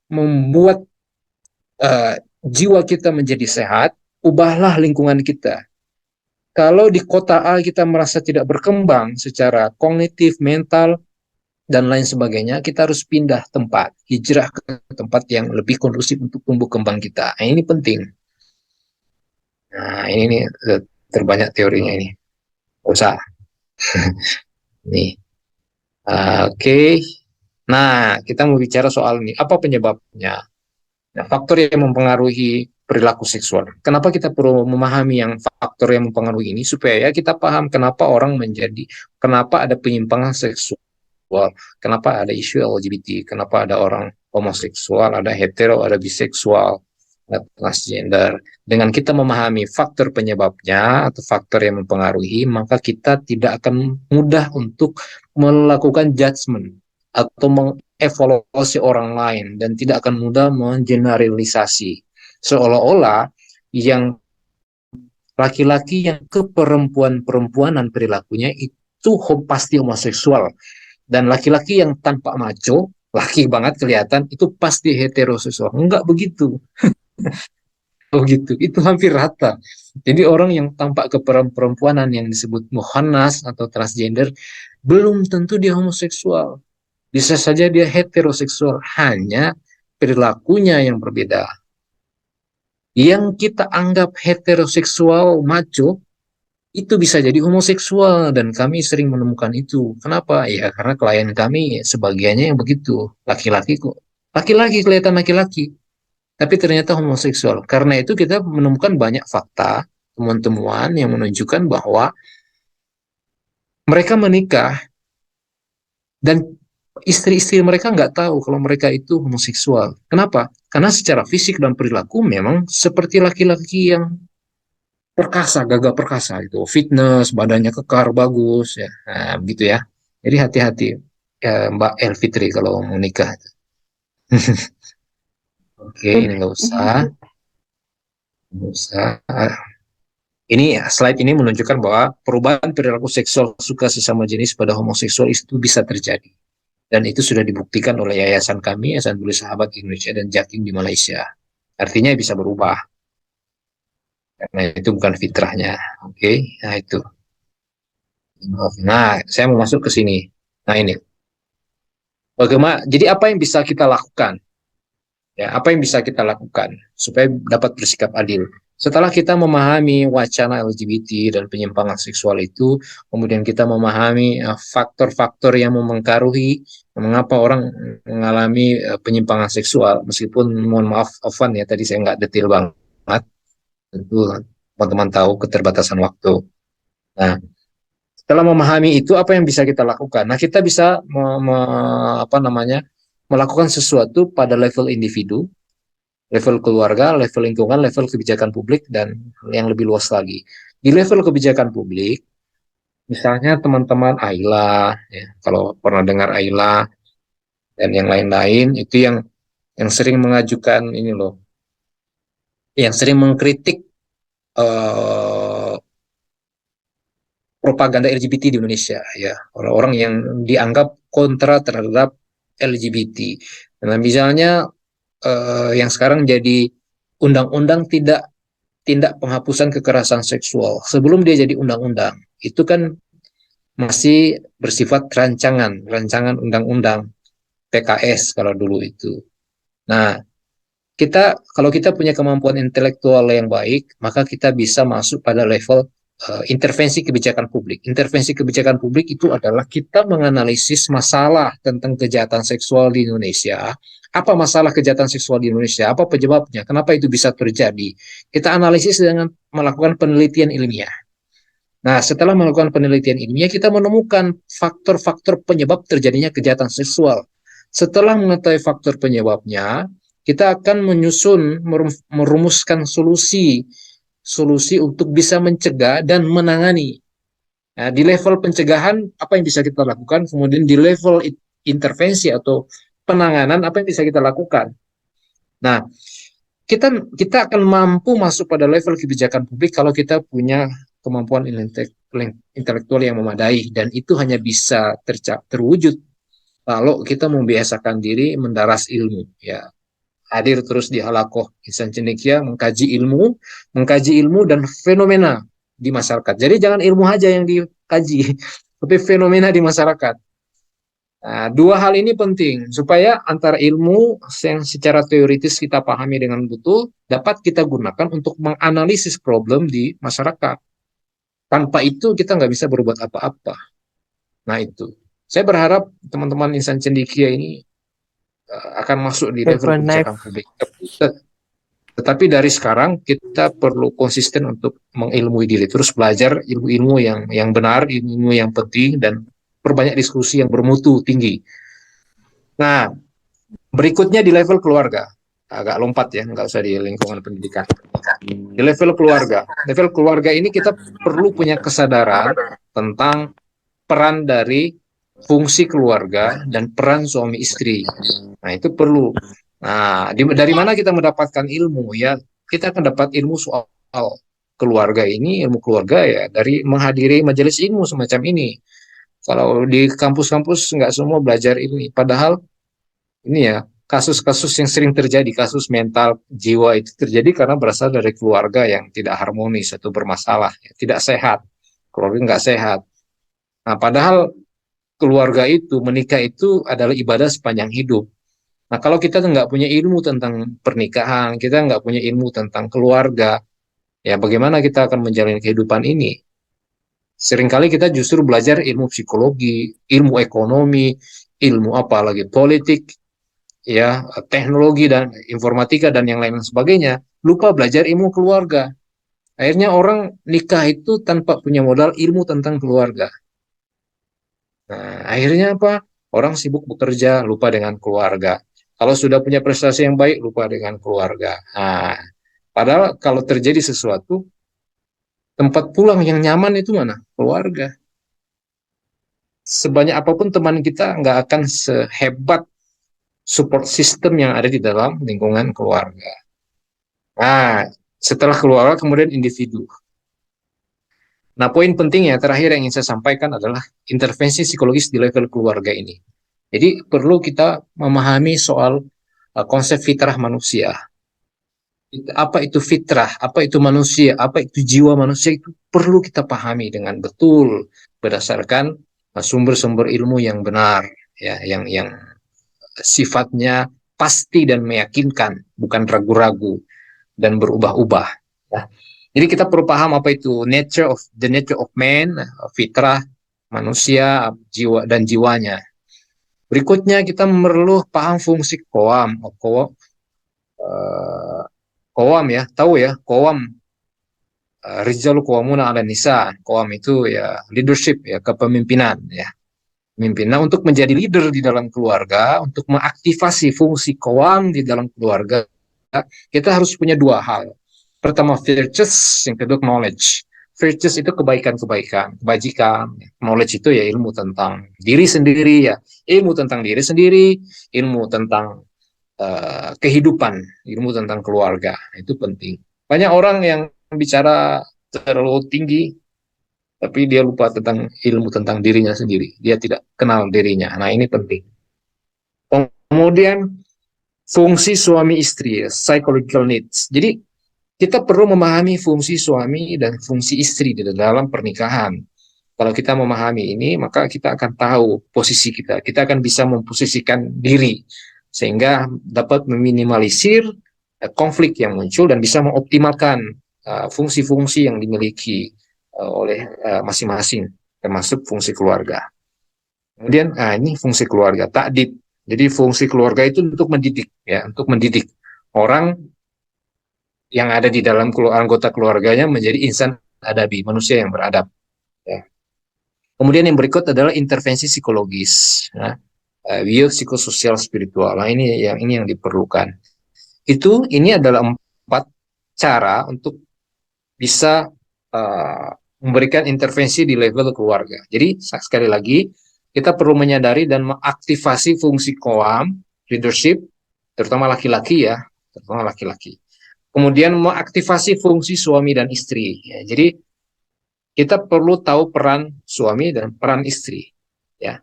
membuat jiwa kita menjadi sehat, ubahlah lingkungan kita. Kalau di kota A kita merasa tidak berkembang secara kognitif, mental, dan lain sebagainya, kita harus pindah tempat, hijrah ke tempat yang lebih kondusif untuk tumbuh kembang kita. Nah, ini penting. Nah, ini terbanyak teorinya ini. Usah. Nih. Oke. Nah, kita mau bicara soal ini. Apa penyebabnya? Nah, faktor yang mempengaruhi perilaku seksual. Kenapa kita perlu memahami yang faktor yang mempengaruhi ini supaya kita paham kenapa kenapa ada penyimpangan seksual, kenapa ada isu LGBT, kenapa ada orang homoseksual, ada hetero, ada biseksual, ada transgender. Dengan kita memahami faktor penyebabnya atau faktor yang mempengaruhi, maka kita tidak akan mudah untuk melakukan judgement atau mengevaluasi orang lain dan tidak akan mudah mengeneralisasi. Seolah-olah yang laki-laki yang keperempuan-perempuanan perilakunya itu pasti homoseksual, dan laki-laki yang tanpa maco, laki banget kelihatan, itu pasti heteroseksual. Enggak begitu. Begitu, itu hampir rata. Jadi orang yang tampak keperempuanan yang disebut muhannas atau transgender belum tentu dia homoseksual. Bisa saja dia heteroseksual, hanya perilakunya yang berbeda. Yang kita anggap heteroseksual maco itu bisa jadi homoseksual, dan kami sering menemukan itu. Kenapa? Ya karena klien kami sebagiannya yang begitu. Laki-laki kok. Laki-laki kelihatan laki-laki, tapi ternyata homoseksual. Karena itu kita menemukan banyak fakta, temuan-temuan yang menunjukkan bahwa mereka menikah dan istri-istri mereka nggak tahu kalau mereka itu homoseksual. Kenapa? Karena secara fisik dan perilaku memang seperti laki-laki yang perkasa, gagah perkasa itu, fitness, badannya kekar, bagus, ya, nah, begitu ya. Jadi hati-hati ya, Mbak Elfitri kalau mau nikah. Oke, ini nggak usah. Ini slide ini menunjukkan bahwa perubahan perilaku seksual suka sesama jenis pada homoseksual itu bisa terjadi. Dan itu sudah dibuktikan oleh yayasan kami, Yayasan Peduli Sahabat Indonesia dan Jatim di Malaysia. Artinya bisa berubah. Karena itu bukan fitrahnya. Oke, nah itu. Nah, saya mau masuk ke sini. Nah, ini. Bagaimana? Jadi apa yang bisa kita lakukan? Ya, apa yang bisa kita lakukan supaya dapat bersikap adil? Setelah kita memahami wacana LGBT dan penyimpangan seksual itu, kemudian kita memahami faktor-faktor yang mempengaruhi mengapa orang mengalami penyimpangan seksual, meskipun mohon maaf, Ofan ya, tadi saya nggak detail banget, tentu teman-teman tahu keterbatasan waktu. Nah, setelah memahami itu, apa yang bisa kita lakukan? Nah, kita bisa melakukan sesuatu pada level individu, level keluarga, level lingkungan, level kebijakan publik, dan yang lebih luas lagi. Di level kebijakan publik, misalnya teman-teman AILA, ya, kalau pernah dengar AILA dan yang lain-lain, itu yang sering mengajukan ini loh, yang sering mengkritik eh, propaganda LGBT di Indonesia, ya, orang-orang yang dianggap kontra terhadap LGBT. Nah, misalnya yang sekarang jadi undang-undang tindak penghapusan kekerasan seksual. Sebelum dia jadi undang-undang, itu kan masih bersifat rancangan undang-undang PKS kalau dulu itu. Nah, kalau kita punya kemampuan intelektual yang baik, maka kita bisa masuk pada level intervensi kebijakan publik. Intervensi kebijakan publik itu adalah kita menganalisis masalah tentang kejahatan seksual di Indonesia. Apa masalah kejahatan seksual di Indonesia? Apa penyebabnya? Kenapa itu bisa terjadi? Kita analisis dengan melakukan penelitian ilmiah. Nah, setelah melakukan penelitian ilmiah, kita menemukan faktor-faktor penyebab terjadinya kejahatan seksual. Setelah mengetahui faktor penyebabnya, kita akan merumuskan solusi untuk bisa mencegah dan menangani. Nah, di level pencegahan, apa yang bisa kita lakukan? Kemudian di level intervensi atau penanganan, apa yang bisa kita lakukan? Nah, kita akan mampu masuk pada level kebijakan publik kalau kita punya kemampuan intelektual yang memadai, dan itu hanya bisa terwujud kalau kita membiasakan diri mendaras ilmu, ya, hadir terus di halakoh insan cendekia, mengkaji ilmu dan fenomena di masyarakat. Jadi jangan ilmu aja yang dikaji, tapi fenomena di masyarakat. Nah, dua hal ini penting supaya antara ilmu yang secara teoritis kita pahami dengan betul dapat kita gunakan untuk menganalisis problem di masyarakat. Tanpa itu kita nggak bisa berbuat apa-apa. Nah itu, saya berharap teman-teman insan cendekia ini akan masuk di level kebijakan publik. Tetapi dari sekarang kita perlu konsisten untuk mengilmui diri, terus belajar ilmu-ilmu yang benar, ilmu yang penting, dan perbanyak diskusi yang bermutu tinggi. Nah, berikutnya di level keluarga, agak lompat ya, nggak usah di lingkungan pendidikan. Di level keluarga ini kita perlu punya kesadaran tentang peran dari fungsi keluarga dan peran suami istri. Nah, itu perlu. Nah, dari mana kita mendapatkan ilmu? Ya, kita akan dapat ilmu soal keluarga ini, ilmu keluarga ya, dari menghadiri majelis ilmu semacam ini. Kalau di kampus-kampus nggak semua belajar ini. Padahal ini ya, kasus-kasus yang sering terjadi, kasus mental jiwa itu terjadi karena berasal dari keluarga yang tidak harmonis atau bermasalah, ya, tidak sehat. Keluarga nggak sehat. Nah, padahal keluarga itu, menikah itu adalah ibadah sepanjang hidup. Nah, kalau kita nggak punya ilmu tentang pernikahan, kita nggak punya ilmu tentang keluarga, ya bagaimana kita akan menjalani kehidupan ini? Seringkali kita justru belajar ilmu psikologi, ilmu ekonomi, ilmu apa lagi, politik, ya, teknologi dan informatika dan yang lain sebagainya, lupa belajar ilmu keluarga. Akhirnya orang nikah itu tanpa punya modal ilmu tentang keluarga. Nah, akhirnya apa? Orang sibuk bekerja, lupa dengan keluarga. Kalau sudah punya prestasi yang baik, lupa dengan keluarga. Nah, padahal kalau terjadi sesuatu, tempat pulang yang nyaman itu mana? Keluarga. Sebanyak apapun teman kita nggak akan sehebat support system yang ada di dalam lingkungan keluarga. Nah, setelah keluarga kemudian individu. Nah, poin pentingnya terakhir yang ingin saya sampaikan adalah intervensi psikologis di level keluarga ini. Jadi perlu kita memahami soal konsep fitrah manusia. Apa itu fitrah, apa itu manusia, apa itu jiwa manusia, itu perlu kita pahami dengan betul berdasarkan sumber-sumber ilmu yang benar, ya, yang sifatnya pasti dan meyakinkan, bukan ragu-ragu dan berubah-ubah. Ya. Jadi kita perlu paham apa itu the nature of man, fitrah manusia, jiwa dan jiwanya. Berikutnya kita perlu paham fungsi koam. Koam ya, tahu ya, koam, Rijal Qawwamuna 'ala nisa. Koam itu ya leadership ya, kepemimpinan ya. Pemimpin. Nah, untuk menjadi leader di dalam keluarga, untuk mengaktifasi fungsi koam di dalam keluarga, kita harus punya dua hal. Pertama virtues, yang kedua knowledge. Virtues itu kebaikan-kebaikan, kebajikan. Knowledge itu ya ilmu tentang diri sendiri ya, ilmu tentang diri sendiri, ilmu tentang kehidupan, ilmu tentang keluarga. Itu penting. Banyak orang yang bicara terlalu tinggi, tapi dia lupa tentang ilmu tentang dirinya sendiri. Dia tidak kenal dirinya. Nah, ini penting. Kemudian fungsi suami istri, psychological needs. Jadi kita perlu memahami fungsi suami dan fungsi istri di dalam pernikahan. Kalau kita memahami ini, maka kita akan tahu posisi kita. Kita akan bisa memposisikan diri sehingga dapat meminimalisir konflik yang muncul dan bisa mengoptimalkan fungsi-fungsi yang dimiliki oleh masing-masing, termasuk fungsi keluarga. Kemudian, ini fungsi keluarga, ta'dib. Jadi fungsi keluarga itu untuk mendidik, ya, untuk mendidik orang yang ada di dalam anggota keluarganya menjadi insan adabi, manusia yang beradab. Ya. Kemudian yang berikut adalah intervensi psikologis, ya. Biopsikososial spiritual. Nah, ini yang diperlukan. Ini adalah 4 cara untuk bisa memberikan intervensi di level keluarga. Jadi sekali lagi kita perlu menyadari dan mengaktifasi fungsi qawam, leadership, terutama laki-laki ya, terutama laki-laki. Kemudian mengaktifasi fungsi suami dan istri. Ya, jadi kita perlu tahu peran suami dan peran istri, ya,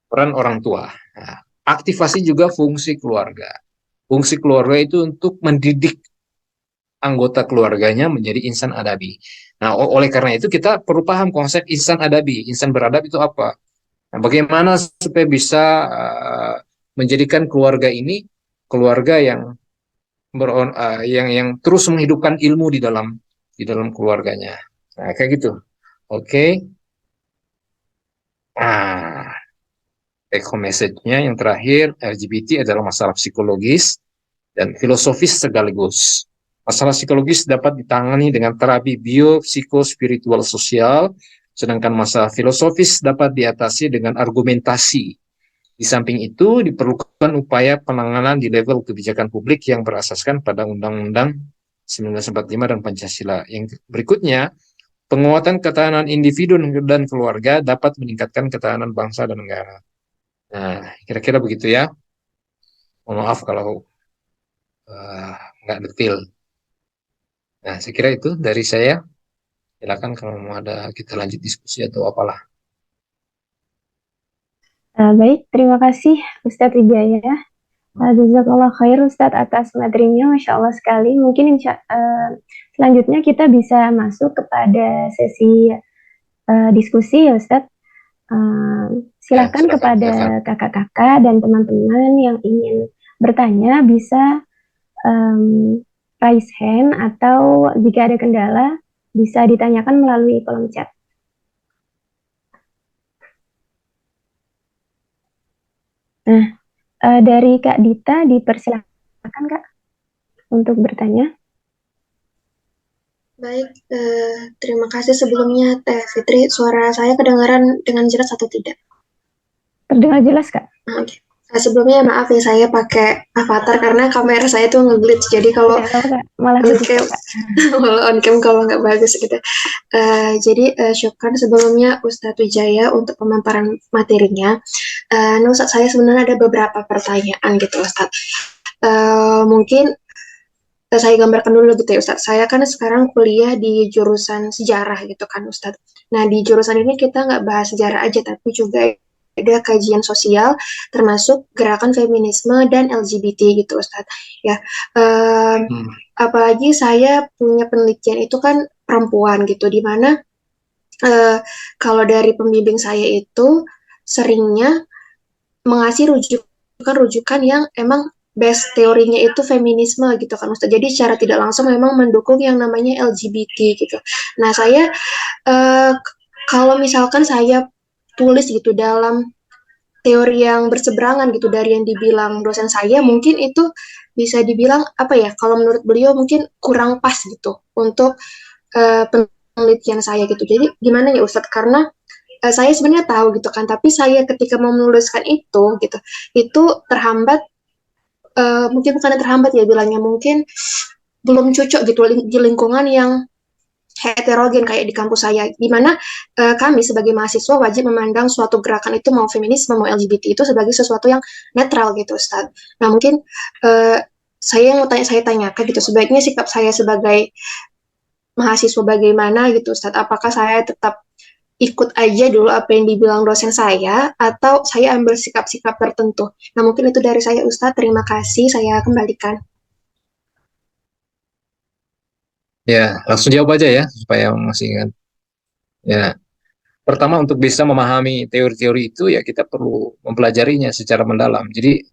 peran orang tua. Nah, aktifasi juga fungsi keluarga. Fungsi keluarga itu untuk mendidik anggota keluarganya menjadi insan adabi. Nah, oleh karena itu kita perlu paham konsep insan adabi. Insan beradab itu apa? Nah, bagaimana supaya bisa menjadikan keluarga ini keluarga yang terus menghidupkan ilmu di dalam keluarganya. Nah, kayak gitu. Oke. Nah, take home message-nya yang terakhir, LGBT adalah masalah psikologis dan filosofis sekaligus. Masalah psikologis dapat ditangani dengan terapi biopsikospiritual sosial, sedangkan masalah filosofis dapat diatasi dengan argumentasi. Di samping itu, diperlukan upaya penanganan di level kebijakan publik yang berasaskan pada Undang-Undang 1945 dan Pancasila. Yang berikutnya, penguatan ketahanan individu dan keluarga dapat meningkatkan ketahanan bangsa dan negara. Nah, kira-kira begitu ya. Mohon maaf kalau nggak detail. Nah, saya kira itu dari saya. Silakan kalau mau kita lanjut diskusi atau apalah. Baik, terima kasih Ustadz Wijaya. Jazakallah khair Ustadz atas materinya, Masya Allah sekali. Mungkin selanjutnya kita bisa masuk kepada sesi diskusi ya Ustadz. Silakan kepada kakak-kakak dan teman-teman yang ingin bertanya bisa raise hand atau jika ada kendala bisa ditanyakan melalui kolom chat. Nah, dari Kak Dita dipersilakan Kak untuk bertanya. Baik, terima kasih sebelumnya Teh Fitri. Suara saya kedengaran dengan jelas atau tidak? Terdengar jelas Kak. Oke. Sebelumnya maaf ya saya pakai avatar karena kamera saya tuh nge-glitch. Jadi kalau malah on cam kalau nggak bagus gitu. Jadi syukur sebelumnya Ustadz Wijaya untuk pemaparan materinya. Ustadz saya sebenarnya ada beberapa pertanyaan gitu Ustadz. Mungkin saya gambarkan dulu gitu ya Ustadz. Saya kan sekarang kuliah di jurusan sejarah gitu kan Ustadz. Nah di jurusan ini kita nggak bahas sejarah aja tapi juga ada kajian sosial termasuk gerakan feminisme dan LGBT gitu Ustadz. Ya, apalagi saya punya penelitian itu kan perempuan gitu, dimana kalau dari pembimbing saya itu seringnya mengasih rujukan yang emang base teorinya itu feminisme gitu kan Ustadz. Jadi secara tidak langsung memang mendukung yang namanya LGBT gitu. Nah saya kalau misalkan saya tulis gitu dalam teori yang berseberangan gitu dari yang dibilang dosen saya, mungkin itu bisa dibilang apa ya, kalau menurut beliau mungkin kurang pas gitu untuk penelitian saya gitu. Jadi gimana ya Ustadz, karena saya sebenarnya tahu gitu kan, tapi saya ketika mau menuliskan itu gitu, itu terhambat mungkin bukan terhambat ya bilangnya, mungkin belum cocok gitu di lingkungan yang heterogen kayak di kampus saya, di mana kami sebagai mahasiswa wajib memandang suatu gerakan itu mau feminisme mau LGBT itu sebagai sesuatu yang netral gitu, Ustaz. Nah mungkin uh, saya yang mau saya tanyakan gitu, sebaiknya sikap saya sebagai mahasiswa bagaimana gitu, Ustaz? Apakah saya tetap ikut aja dulu apa yang dibilang dosen saya, atau saya ambil sikap-sikap tertentu? Nah mungkin itu dari saya, Ustaz. Terima kasih. Saya kembalikan. Ya, langsung jawab aja ya supaya masih ingat. Ya, pertama untuk bisa memahami teori-teori itu ya kita perlu mempelajarinya secara mendalam. Jadi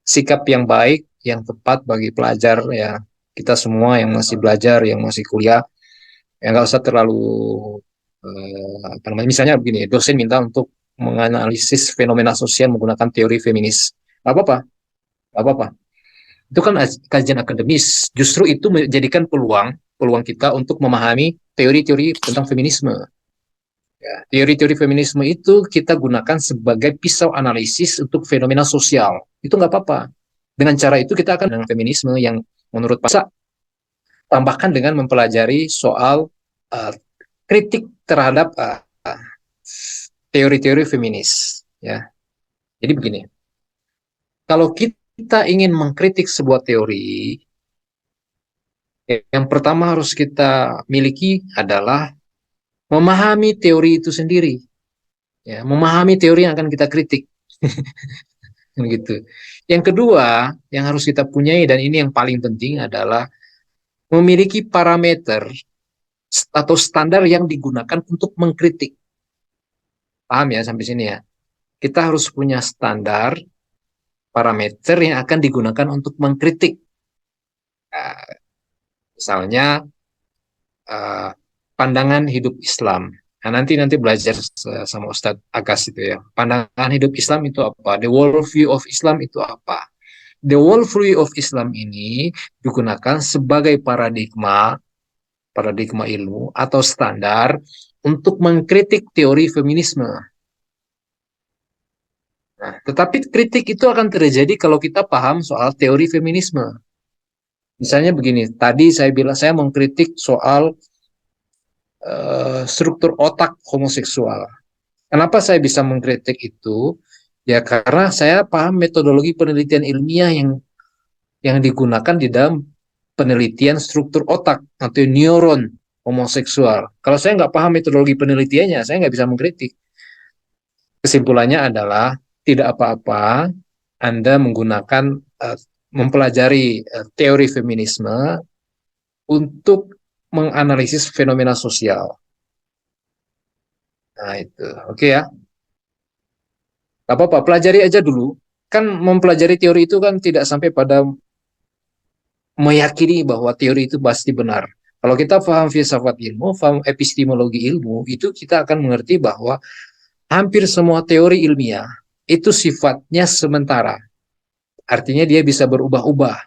sikap yang baik, yang tepat bagi pelajar ya kita semua yang masih belajar, yang masih kuliah, ya nggak usah terlalu apa namanya. Misalnya begini, dosen minta untuk menganalisis fenomena sosial menggunakan teori feminis. Nggak apa-apa, nggak apa-apa. Itu kan kajian akademis. Justru itu menjadikan peluang kita untuk memahami teori-teori tentang feminisme. Ya, teori-teori feminisme itu kita gunakan sebagai pisau analisis untuk fenomena sosial. Itu nggak apa-apa. Dengan cara itu kita akan dengan feminisme yang menurut Pak tambahkan dengan mempelajari soal uh, kritik terhadap teori-teori feminis. Ya, jadi begini. Kalau kita ingin mengkritik sebuah teori, yang pertama harus kita miliki adalah memahami teori itu sendiri. Ya, memahami teori yang akan kita kritik. Gitu. Yang kedua, yang harus kita punyai dan ini yang paling penting adalah memiliki parameter atau standar yang digunakan untuk mengkritik. Paham ya sampai sini ya? Kita harus punya standar, parameter yang akan digunakan untuk mengkritik. Nah, misalnya pandangan hidup Islam. Nah, nanti belajar sama Ustadz Agas itu ya. Pandangan hidup Islam itu apa? The worldview of Islam itu apa? The worldview of Islam ini digunakan sebagai paradigma ilmu atau standar untuk mengkritik teori feminisme. Nah, tetapi kritik itu akan terjadi kalau kita paham soal teori feminisme. Misalnya begini, tadi saya bilang saya mengkritik soal struktur otak homoseksual. Kenapa saya bisa mengkritik itu? Ya karena saya paham metodologi penelitian ilmiah yang digunakan di dalam penelitian struktur otak atau neuron homoseksual. Kalau saya nggak paham metodologi penelitiannya, saya nggak bisa mengkritik. Kesimpulannya adalah tidak apa-apa Anda menggunakan mempelajari teori feminisme untuk menganalisis fenomena sosial. Nah itu, oke ya. Gak apa-apa, pelajari aja dulu. Kan mempelajari teori itu kan tidak sampai pada meyakini bahwa teori itu pasti benar. Kalau kita paham filsafat ilmu, paham epistemologi ilmu, itu kita akan mengerti bahwa hampir semua teori ilmiah itu sifatnya sementara. Artinya dia bisa berubah-ubah.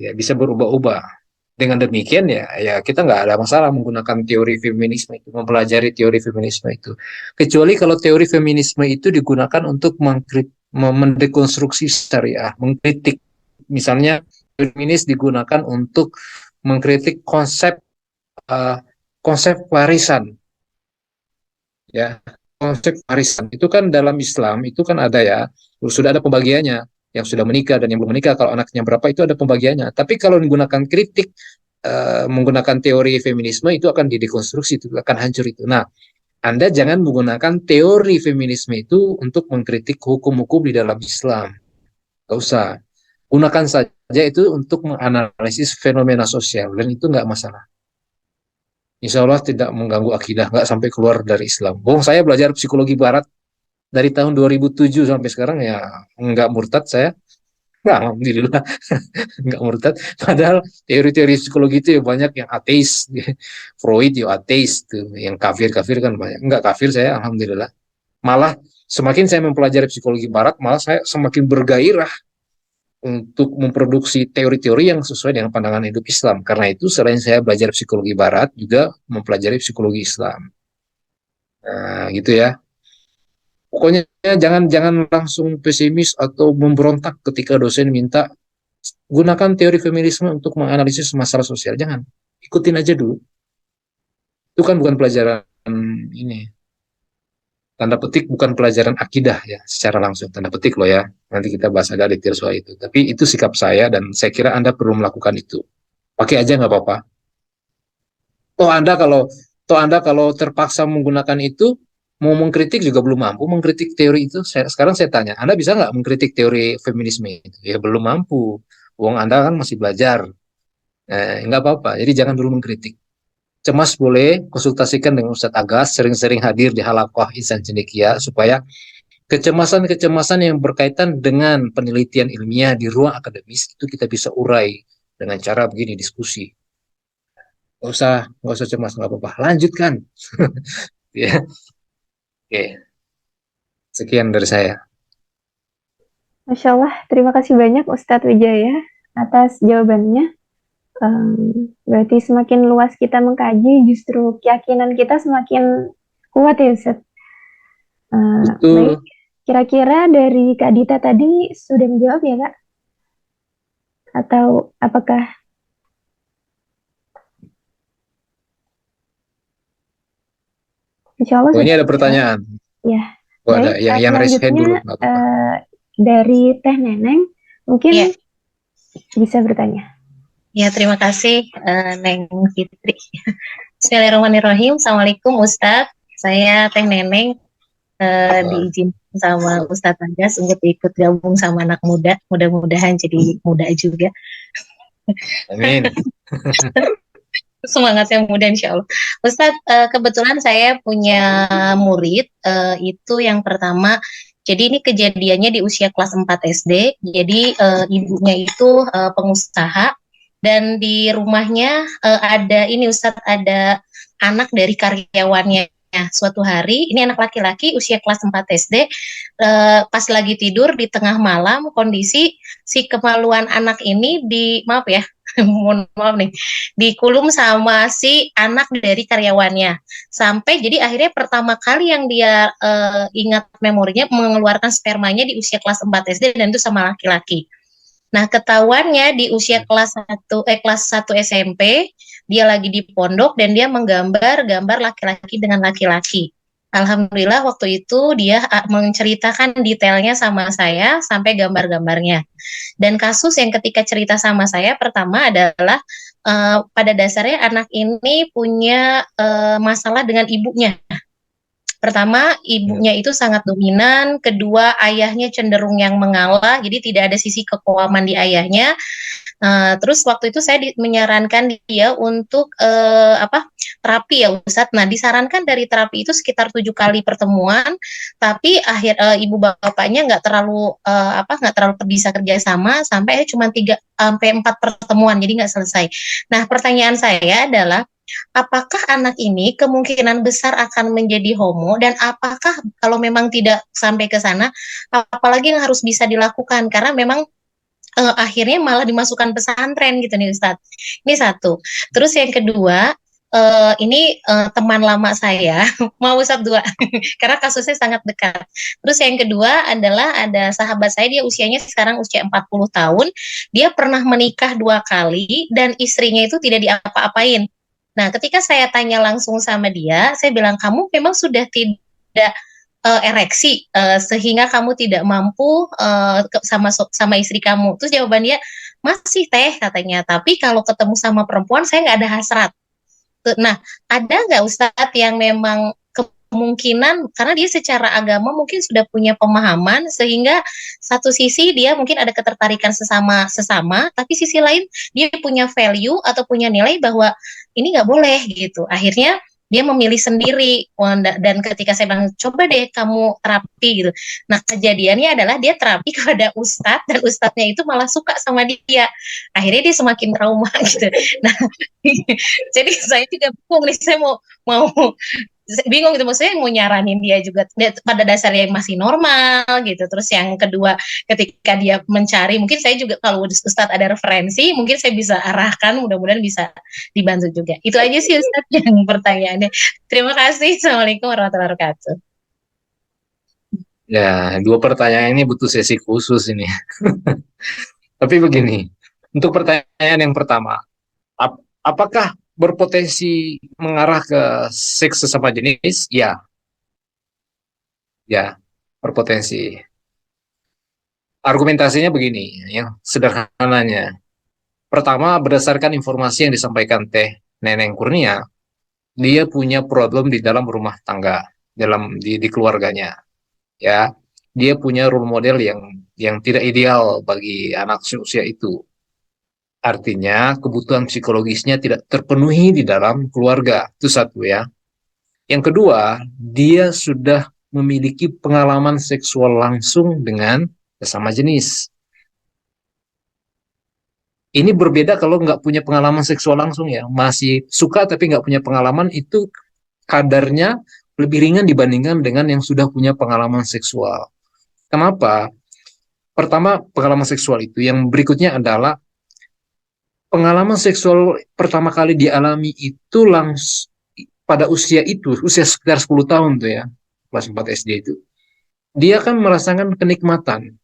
Ya, bisa berubah-ubah. Dengan demikian ya kita nggak ada masalah menggunakan teori feminisme itu, mempelajari teori feminisme itu. Kecuali kalau teori feminisme itu digunakan untuk mendekonstruksi syariah, mengkritik. Misalnya feminis digunakan untuk mengkritik konsep warisan. Ya, konsep warisan itu kan dalam Islam itu kan ada ya, sudah ada pembagiannya yang sudah menikah dan yang belum menikah, kalau anaknya berapa itu ada pembagiannya. Tapi kalau menggunakan kritik, menggunakan teori feminisme itu akan didekonstruksi, itu akan hancur itu. Nah, Anda jangan menggunakan teori feminisme itu untuk mengkritik hukum-hukum di dalam Islam. Gak usah. Gunakan saja itu untuk menganalisis fenomena sosial dan itu nggak masalah. Insya Allah tidak mengganggu akidah, nggak sampai keluar dari Islam. Saya belajar psikologi barat dari tahun 2007 sampai sekarang ya nggak murtad saya. Nggak, alhamdulillah nggak murtad. Padahal teori-teori psikologi itu ya banyak yang ateis. Freud ya ateis tuh, yang kafir-kafir kan banyak. Nggak kafir saya, alhamdulillah. Malah semakin saya mempelajari psikologi barat, malah saya semakin bergairah untuk memproduksi teori-teori yang sesuai dengan pandangan hidup Islam. Karena itu selain saya belajar psikologi barat, juga mempelajari psikologi Islam. Nah, gitu ya. Pokoknya jangan jangan langsung pesimis atau memberontak ketika dosen minta gunakan teori feminisme untuk menganalisis masalah sosial. Jangan, ikutin aja dulu. Itu kan bukan pelajaran ini, tanda petik bukan pelajaran akidah ya secara langsung, tanda petik loh ya. Nanti kita bahas agak detail soal itu. Tapi itu sikap saya dan saya kira Anda perlu melakukan itu. Pakai aja nggak apa-apa. Toh Anda kalau Anda kalau terpaksa menggunakan itu, mau mengkritik juga belum mampu mengkritik teori itu. Sekarang saya tanya, Anda bisa nggak mengkritik teori feminisme itu? Ya belum mampu. Wong Anda kan masih belajar. Nggak apa-apa. Jadi jangan dulu mengkritik. Cemas boleh konsultasikan dengan Ustadz Agas, sering-sering hadir di halakoh Insan Cendekia supaya kecemasan-kecemasan yang berkaitan dengan penelitian ilmiah di ruang akademis itu kita bisa urai dengan cara begini diskusi. Nggak usah cemas, nggak apa-apa. Lanjutkan. Ya, oke. Sekian dari saya. Masya Allah, terima kasih banyak Ustadz Wijaya atas jawabannya. Berarti semakin luas kita mengkaji, justru keyakinan kita semakin kuat ya Ustadz. Betul. Baik, kira-kira dari Kak Dita tadi sudah menjawab ya Kak? Atau apakah? Insya Allah Oh, ini sudah. ada pertanyaan. Ya, Oh, ada baik. yang raise hand dulu. Selanjutnya dari Teh Neneng, mungkin Ya. bisa bertanya. Ya, terima kasih Neng Fitri. Bismillahirrahmanirrahim. Assalamualaikum Ustadz. Saya Teh Neneng, diizinkan sama Ustadz Agas untuk ikut gabung sama anak muda. Mudah-mudahan jadi muda juga. Amin. Semangat yang muda insya Allah. Ustadz, kebetulan saya punya murid, itu yang pertama, jadi ini kejadiannya di usia kelas 4 SD, jadi ibunya itu pengusaha, dan di rumahnya ada ini Ustadz, ada anak dari karyawannya. Suatu hari, ini anak laki-laki usia kelas 4 SD, pas lagi tidur di tengah malam, kondisi si kemaluan anak ini maaf ya, mohon maaf nih, dikulum sama si anak dari karyawannya. Sampai jadi akhirnya pertama kali yang dia ingat memorinya mengeluarkan spermanya di usia kelas 4 SD dan itu sama laki-laki. Nah, ketahuannya di usia kelas 1 SMP, dia lagi di pondok dan dia menggambar gambar laki-laki dengan laki-laki. Alhamdulillah waktu itu dia menceritakan detailnya sama saya sampai gambar-gambarnya. Dan kasus yang ketika cerita sama saya pertama adalah pada dasarnya anak ini punya masalah dengan ibunya. Pertama, ibunya itu sangat dominan. Kedua, ayahnya cenderung yang mengalah. Jadi tidak ada sisi kekoaman di ayahnya. Terus waktu itu saya menyarankan dia untuk terapi ya Ustadz. Nah, disarankan dari terapi itu sekitar 7 kali pertemuan, tapi ibu bapaknya nggak terlalu bisa kerjasama sampai cuma 3 sampai 4 pertemuan, jadi nggak selesai. Nah, pertanyaan saya adalah, apakah anak ini kemungkinan besar akan menjadi homo, dan apakah kalau memang tidak sampai ke sana, apalagi yang harus bisa dilakukan, karena memang akhirnya malah dimasukkan pesantren gitu nih Ustadz. Ini satu. Terus yang kedua, ini teman lama saya, mau Ustadz dua, karena kasusnya sangat dekat. Terus yang kedua adalah ada sahabat saya, dia usianya sekarang usia 40 tahun, dia pernah menikah 2 kali, dan istrinya itu tidak diapa-apain. Nah, ketika saya tanya langsung sama dia, saya bilang, kamu memang sudah tidak ereksi sehingga kamu tidak mampu sama istri kamu. Terus jawaban dia, masih Teh katanya, tapi kalau ketemu sama perempuan saya nggak ada hasrat. Nah, ada nggak Ustadz yang memang kemungkinan karena dia secara agama mungkin sudah punya pemahaman sehingga satu sisi dia mungkin ada ketertarikan sesama, tapi sisi lain dia punya value atau punya nilai bahwa ini nggak boleh gitu. Akhirnya dia memilih sendiri, dan ketika saya bilang coba deh kamu terapi gitu. Nah, kejadiannya adalah dia terapi kepada ustadz dan ustadznya itu malah suka sama dia. Akhirnya dia semakin trauma gitu. Nah, jadi saya juga bingung nih, saya mau bingung gitu, maksudnya mau nyaranin dia juga pada dasarnya yang masih normal gitu. Terus yang kedua, ketika dia mencari, mungkin saya juga kalau Ustadz ada referensi, mungkin saya bisa arahkan, mudah-mudahan bisa dibantu juga. Itu aja sih Ustadz yang pertanyaannya. Terima kasih. Assalamualaikum warahmatullahi wabarakatuh. Ya, dua pertanyaan ini butuh sesi khusus ini. Tapi begini, untuk pertanyaan yang pertama, apakah berpotensi mengarah ke seks sesama jenis? Ya, ya, berpotensi. Argumentasinya begini, yang sederhananya. Pertama, berdasarkan informasi yang disampaikan Teh Neneng Kurnia, dia punya problem di dalam rumah tangga, di keluarganya, ya. Dia punya role model yang tidak ideal bagi anak seusia itu. Artinya, kebutuhan psikologisnya tidak terpenuhi di dalam keluarga. Itu satu ya. Yang kedua, dia sudah memiliki pengalaman seksual langsung dengan sesama jenis. Ini berbeda kalau nggak punya pengalaman seksual langsung ya. Masih suka tapi nggak punya pengalaman, itu kadarnya lebih ringan dibandingkan dengan yang sudah punya pengalaman seksual. Kenapa? Pertama, pengalaman seksual itu. Yang berikutnya adalah pengalaman seksual pertama kali dialami itu langsung pada usia itu, usia sekitar 10 tahun tuh ya, kelas 4 SD itu. Dia kan merasakan kenikmatan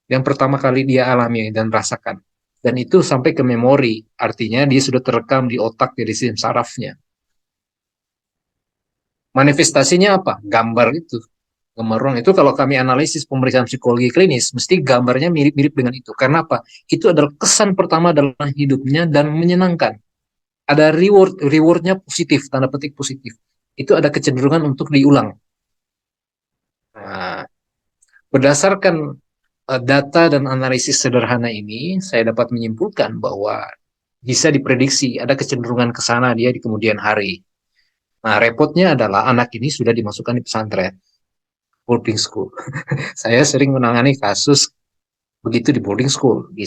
yang pertama kali dia alami dan rasakan. Dan itu sampai ke memori, artinya dia sudah terekam di otak, di sistem sarafnya. Manifestasinya apa? Gambar itu. Gambar ruang itu kalau kami analisis pemeriksaan psikologi klinis, mesti gambarnya mirip-mirip dengan itu. Karena apa? Itu adalah kesan pertama dalam hidupnya dan menyenangkan. Ada rewardnya positif, tanda petik positif. Itu ada kecenderungan untuk diulang. Nah, berdasarkan data dan analisis sederhana ini, saya dapat menyimpulkan bahwa bisa diprediksi ada kecenderungan ke sana dia di kemudian hari. Nah, repotnya adalah anak ini sudah dimasukkan di pesantren, boarding school. Saya sering menangani kasus begitu di boarding school di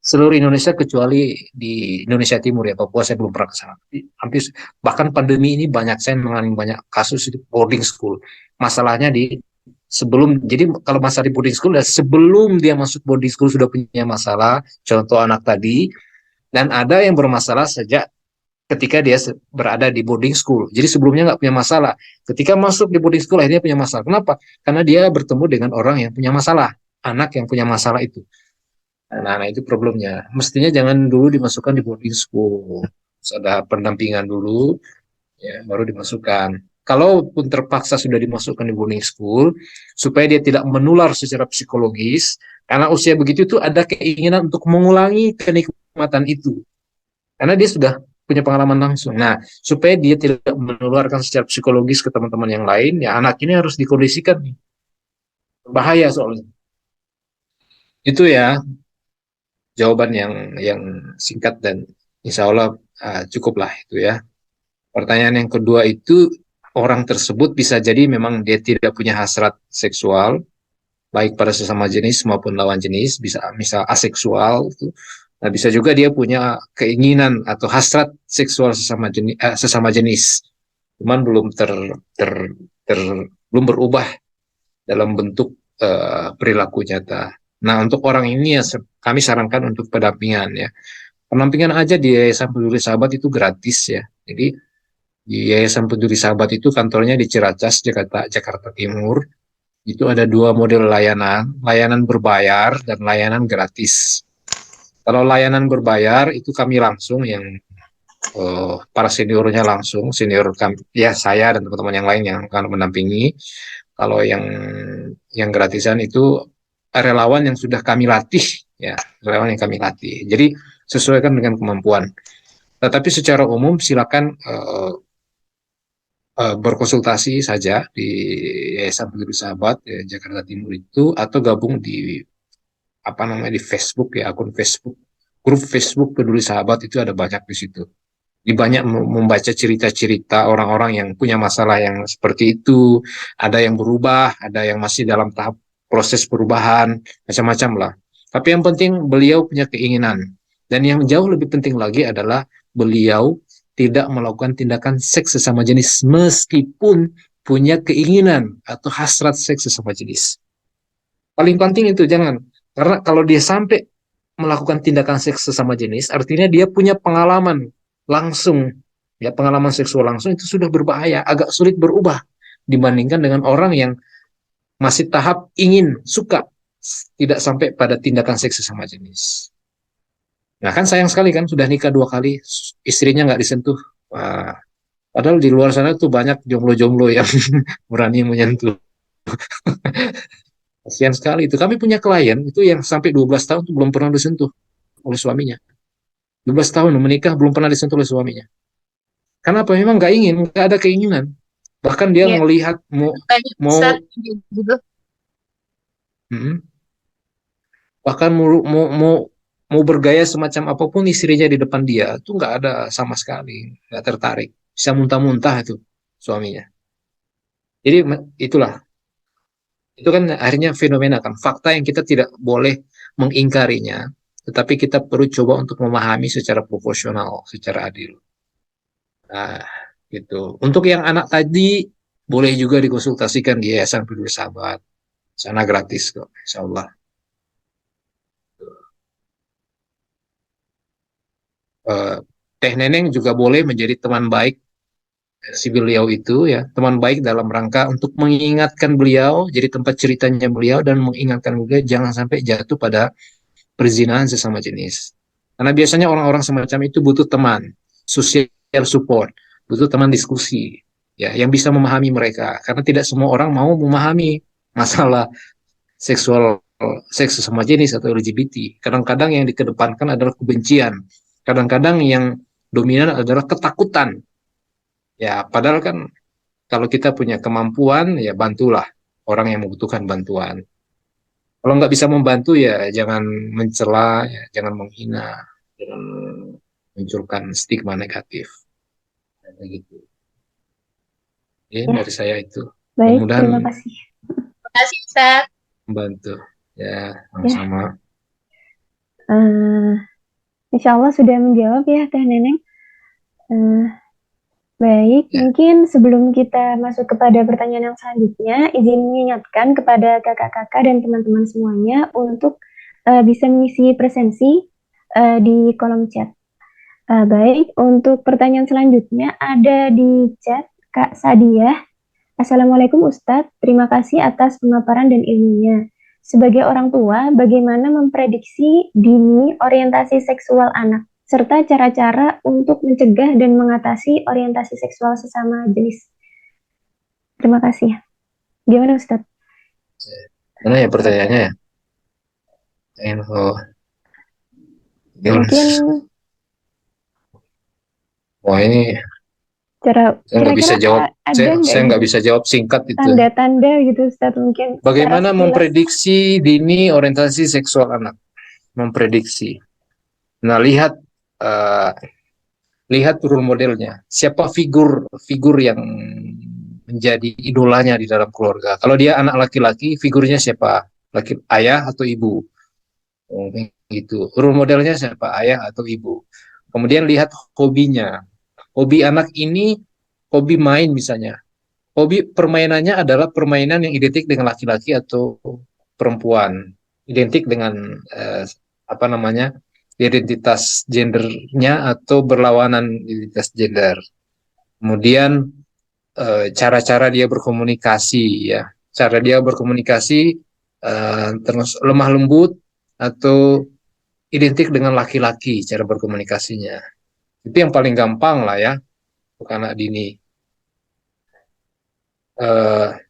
seluruh Indonesia kecuali di Indonesia Timur ya, Papua saya belum pernah ke sana. Hampir bahkan pandemi ini saya mengalami banyak kasus di boarding school. Masalahnya jadi kalau masalah di boarding school, sebelum dia masuk boarding school sudah punya masalah, contoh anak tadi, dan ada yang bermasalah sejak ketika dia berada di boarding school. Jadi sebelumnya nggak punya masalah. Ketika masuk di boarding school akhirnya punya masalah. Kenapa? Karena dia bertemu dengan orang yang punya masalah, anak yang punya masalah itu. Nah, itu problemnya. Mestinya jangan dulu dimasukkan di boarding school. Ada pendampingan dulu, ya, baru dimasukkan. Kalaupun terpaksa sudah dimasukkan di boarding school, supaya dia tidak menular secara psikologis, karena usia begitu itu ada keinginan untuk mengulangi kenikmatan itu. Karena dia sudah punya pengalaman langsung. Nah, supaya dia tidak menularkan secara psikologis ke teman-teman yang lain, ya anak ini harus dikondisikan. Bahaya soalnya. Itu ya jawaban yang singkat dan insya Allah cukup lah itu ya. Pertanyaan yang kedua itu, orang tersebut bisa jadi memang dia tidak punya hasrat seksual, baik pada sesama jenis maupun lawan jenis, bisa misal aseksual itu. Nah, bisa juga dia punya keinginan atau hasrat seksual sesama jenis, cuman belum berubah dalam bentuk perilaku nyata. Nah, untuk orang ini ya kami sarankan untuk pendampingan ya. Pendampingan aja di Yayasan Peduli Sahabat itu gratis ya. Jadi di Yayasan Peduli Sahabat itu kantornya di Ciracas, Jakarta Timur. Itu ada dua model layanan berbayar dan layanan gratis. Kalau layanan berbayar itu kami langsung yang para seniornya langsung, senior kami, ya saya dan teman-teman yang lain yang akan mendampingi. Kalau yang gratisan itu relawan yang sudah kami latih, ya, relawan yang kami latih. Jadi sesuaikan dengan kemampuan. Tetapi secara umum silakan berkonsultasi saja di Yayasan Peduli Sahabat ya, Jakarta Timur itu, atau gabung di di Facebook ya, akun Facebook, grup Facebook Peduli Sahabat itu ada banyak di situ. Di banyak membaca cerita-cerita orang-orang yang punya masalah yang seperti itu, ada yang berubah, ada yang masih dalam tahap proses perubahan, macam-macam lah. Tapi yang penting beliau punya keinginan. Dan yang jauh lebih penting lagi adalah beliau tidak melakukan tindakan seks sesama jenis meskipun punya keinginan atau hasrat seks sesama jenis. Paling penting itu jangan. Karena kalau dia sampai melakukan tindakan seks sesama jenis, artinya dia punya pengalaman langsung, ya, pengalaman seksual langsung, itu sudah berbahaya, agak sulit berubah dibandingkan dengan orang yang masih tahap ingin, suka, tidak sampai pada tindakan seks sesama jenis. Nah kan sayang sekali kan, sudah nikah 2 kali, istrinya nggak disentuh. Wah, padahal di luar sana tuh banyak jomblo-jomblo yang berani menyentuh. Kasihan sekali itu. Kami punya klien itu yang sampai 12 tahun tuh belum pernah disentuh oleh suaminya. 12 tahun menikah belum pernah disentuh oleh suaminya. Karena apa? Memang nggak ingin, nggak ada keinginan. Bahkan dia Iya, melihat banyak besar mau juga. mm, bahkan mau bergaya semacam apapun istrinya di depan dia tuh nggak ada sama sekali, nggak tertarik. Bisa muntah-muntah itu suaminya. Jadi itulah, itu kan akhirnya fenomena kan, fakta yang kita tidak boleh mengingkarinya, tetapi kita perlu coba untuk memahami secara proporsional, secara adil. Nah, gitu. Untuk yang anak tadi, boleh juga dikonsultasikan di Yayasan Peduli Sahabat. Sana gratis kok, insya Allah. Eh, Teh Neneng juga boleh menjadi teman baik si beliau itu ya, teman baik dalam rangka untuk mengingatkan beliau, jadi tempat ceritanya beliau dan mengingatkan beliau jangan sampai jatuh pada perzinahan sesama jenis. Karena biasanya orang-orang semacam itu butuh teman, social support, butuh teman diskusi, ya, yang bisa memahami mereka. Karena tidak semua orang mau memahami masalah seksual, seks sesama jenis atau LGBT. Kadang-kadang yang dikedepankan adalah kebencian. Kadang-kadang yang dominan adalah ketakutan. Ya, padahal kan kalau kita punya kemampuan, ya bantulah orang yang membutuhkan bantuan. Kalau nggak bisa membantu ya jangan mencela, ya, jangan menghina, jangan munculkan stigma negatif. Kayak gitu. Ya, Ya, dari saya itu. baik, Mudah-mudahan terima kasih. Terima kasih, Ustaz. membantu. Ya, Ya, sama-sama. eh, insya Allah sudah menjawab ya Teh Neneng. Eh, baik, Ya. mungkin sebelum kita masuk kepada pertanyaan yang selanjutnya, izin mengingatkan kepada kakak-kakak dan teman-teman semuanya untuk bisa mengisi presensi di kolom chat. Baik, untuk pertanyaan selanjutnya ada di chat Kak Sadiah. Assalamualaikum Ustadz, terima kasih atas pemaparan dan ilmunya. Sebagai orang tua, bagaimana memprediksi dini orientasi seksual anak, serta cara-cara untuk mencegah dan mengatasi orientasi seksual sesama jenis? Terima kasih. Gimana Ustadz? Mana ya pertanyaannya ya? Info. Mungkin Wah ini cara saya nggak bisa kira-kira jawab. ada nggak Saya nggak gitu bisa jawab singkat itu. tanda-tanda gitu Ustadz mungkin secara Bagaimana sekilas. memprediksi dini orientasi seksual anak? Memprediksi. Nah, eh, lihat role modelnya. Siapa figur yang menjadi idolanya di dalam keluarga. Kalau dia anak laki-laki, figurnya siapa? Ayah atau ibu? Oh, gitu. Role modelnya siapa? Ayah atau ibu? Kemudian lihat hobinya. Hobi anak ini hobi main misalnya. Hobi permainannya adalah permainan yang identik dengan laki-laki atau perempuan, identik dengan apa namanya, identitas gendernya atau berlawanan identitas gender. Kemudian cara-cara dia berkomunikasi, ya, cara dia berkomunikasi terus lemah lembut atau identik dengan laki-laki cara berkomunikasinya. Itu yang paling gampang lah ya untuk anak dini.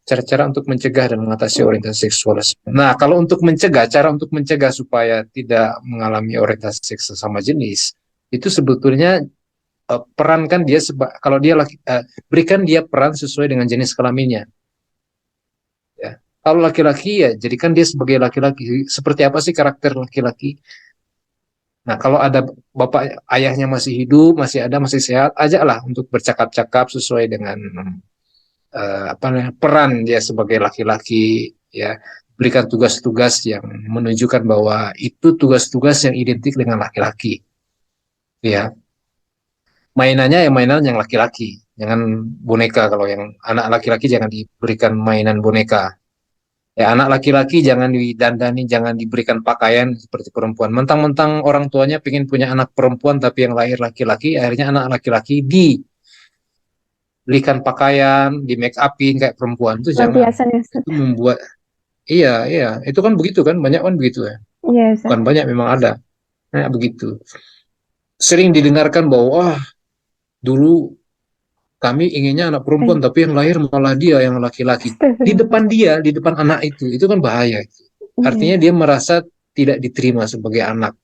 Cara-cara untuk mencegah dan mengatasi orientasi seksual. Nah, kalau untuk mencegah, cara untuk mencegah supaya tidak mengalami orientasi seks sesama jenis, itu sebetulnya perankan dia kalau dia berikan dia peran sesuai dengan jenis kelaminnya. Ya. Kalau laki-laki ya jadikan dia sebagai laki-laki. Seperti apa sih karakter laki-laki? Nah, kalau ada bapak ayahnya masih hidup, masih sehat, ajaklah untuk bercakap-cakap sesuai dengan apa namanya, peran dia sebagai laki-laki, ya, berikan tugas-tugas yang menunjukkan bahwa itu tugas-tugas yang identik dengan laki-laki, ya, mainannya ya mainan yang laki-laki, jangan boneka. Kalau yang anak laki-laki jangan diberikan mainan boneka, ya, anak laki-laki jangan didandani, jangan diberikan pakaian seperti perempuan. Mentang-mentang orang tuanya pengen punya anak perempuan tapi yang lahir laki-laki, akhirnya anak laki-laki dibelikan pakaian, di make upin kayak perempuan, itu jangan. Pelampiasan ya Ustadz. Itu membuat Iya, iya, itu kan begitu kan, banyak kan begitu ya. Iya, Ustaz. Bukan banyak, memang ada. Nah, begitu. Sering didengarkan bahwa, wah, dulu kami inginnya anak perempuan, Eh, tapi yang lahir malah dia yang laki-laki. Di Astagfirullah. depan dia, di depan anak itu kan bahaya. Artinya Iya. dia merasa tidak diterima sebagai anak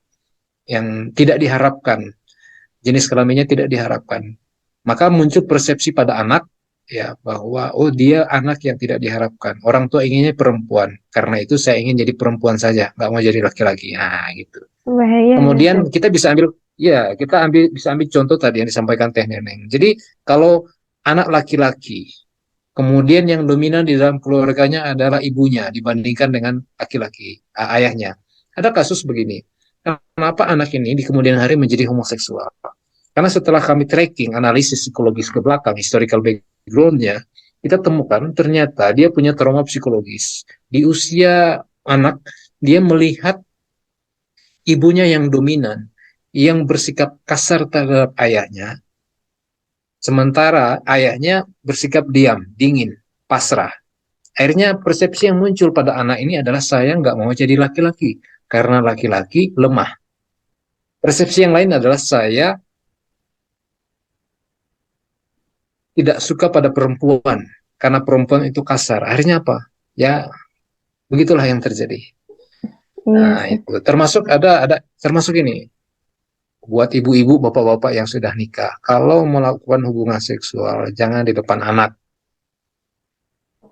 yang tidak diharapkan, jenis kelaminnya tidak diharapkan. Maka muncul persepsi pada anak ya bahwa oh dia anak yang tidak diharapkan. Orang tua inginnya perempuan, karena itu saya ingin jadi perempuan saja, nggak mau jadi laki-laki. Nah, gitu. Bahaya ya, Kemudian Ustaz. kita bisa ambil ya kita bisa ambil contoh tadi yang disampaikan Teh Neneng. Jadi kalau anak laki-laki kemudian yang dominan di dalam keluarganya adalah ibunya dibandingkan dengan laki-laki, ayahnya. Ada kasus begini. Kenapa anak ini di kemudian hari menjadi homoseksual? Karena setelah kami tracking, analisis psikologis ke belakang, historical background-nya, kita temukan ternyata dia punya trauma psikologis. Di usia anak, dia melihat ibunya yang dominan, yang bersikap kasar terhadap ayahnya, sementara ayahnya bersikap diam, dingin, pasrah. Akhirnya persepsi yang muncul pada anak ini adalah saya nggak mau jadi laki-laki karena laki-laki lemah. Persepsi yang lain adalah saya tidak suka pada perempuan karena perempuan itu kasar. Akhirnya apa? Ya begitulah yang terjadi. Iya, Nah Ustaz. itu termasuk termasuk ini buat ibu-ibu, bapak-bapak yang sudah nikah. Kalau melakukan hubungan seksual jangan di depan anak.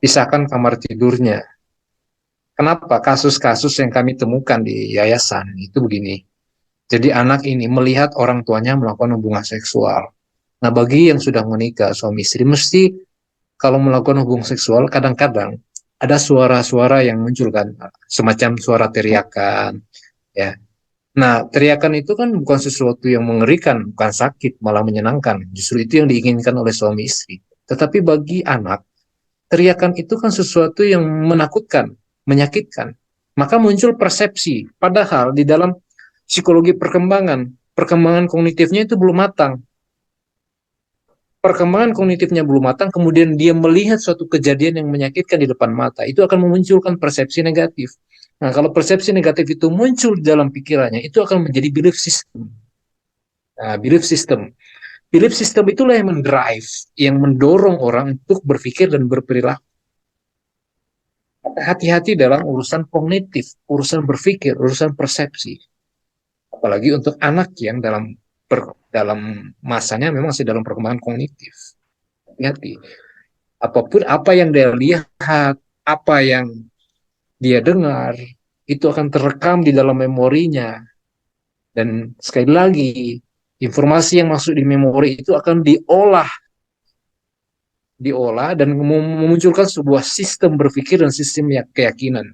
Pisahkan kamar tidurnya. Kenapa? Kasus-kasus yang kami temukan di yayasan itu begini. Jadi anak ini melihat orang tuanya melakukan hubungan seksual. Nah, bagi yang sudah menikah, suami istri, mesti kalau melakukan hubungan seksual, kadang-kadang ada suara-suara yang muncul kan, semacam suara teriakan, ya. Nah, teriakan itu kan bukan sesuatu yang mengerikan, bukan sakit, malah menyenangkan. Justru itu yang diinginkan oleh suami istri. Tetapi bagi anak, teriakan itu kan sesuatu yang menakutkan, menyakitkan. Maka muncul persepsi, padahal di dalam psikologi perkembangan kognitifnya itu belum matang. Perkembangan kognitifnya belum matang, kemudian dia melihat suatu kejadian yang menyakitkan di depan mata, itu akan memunculkan persepsi negatif. Nah, kalau persepsi negatif itu muncul di dalam pikirannya, itu akan menjadi belief system. Nah, belief system itulah yang mendrive, yang mendorong orang untuk berpikir dan berperilaku. Hati-hati dalam urusan kognitif, urusan berpikir, urusan persepsi. Apalagi untuk anak yang dalam masanya memang masih dalam perkembangan kognitif. Hati-hati. Apapun apa yang dia lihat, apa yang dia dengar, itu akan terekam di dalam memorinya. Dan sekali lagi, informasi yang masuk di memori itu akan diolah dan memunculkan sebuah sistem berpikir dan sistem keyakinan.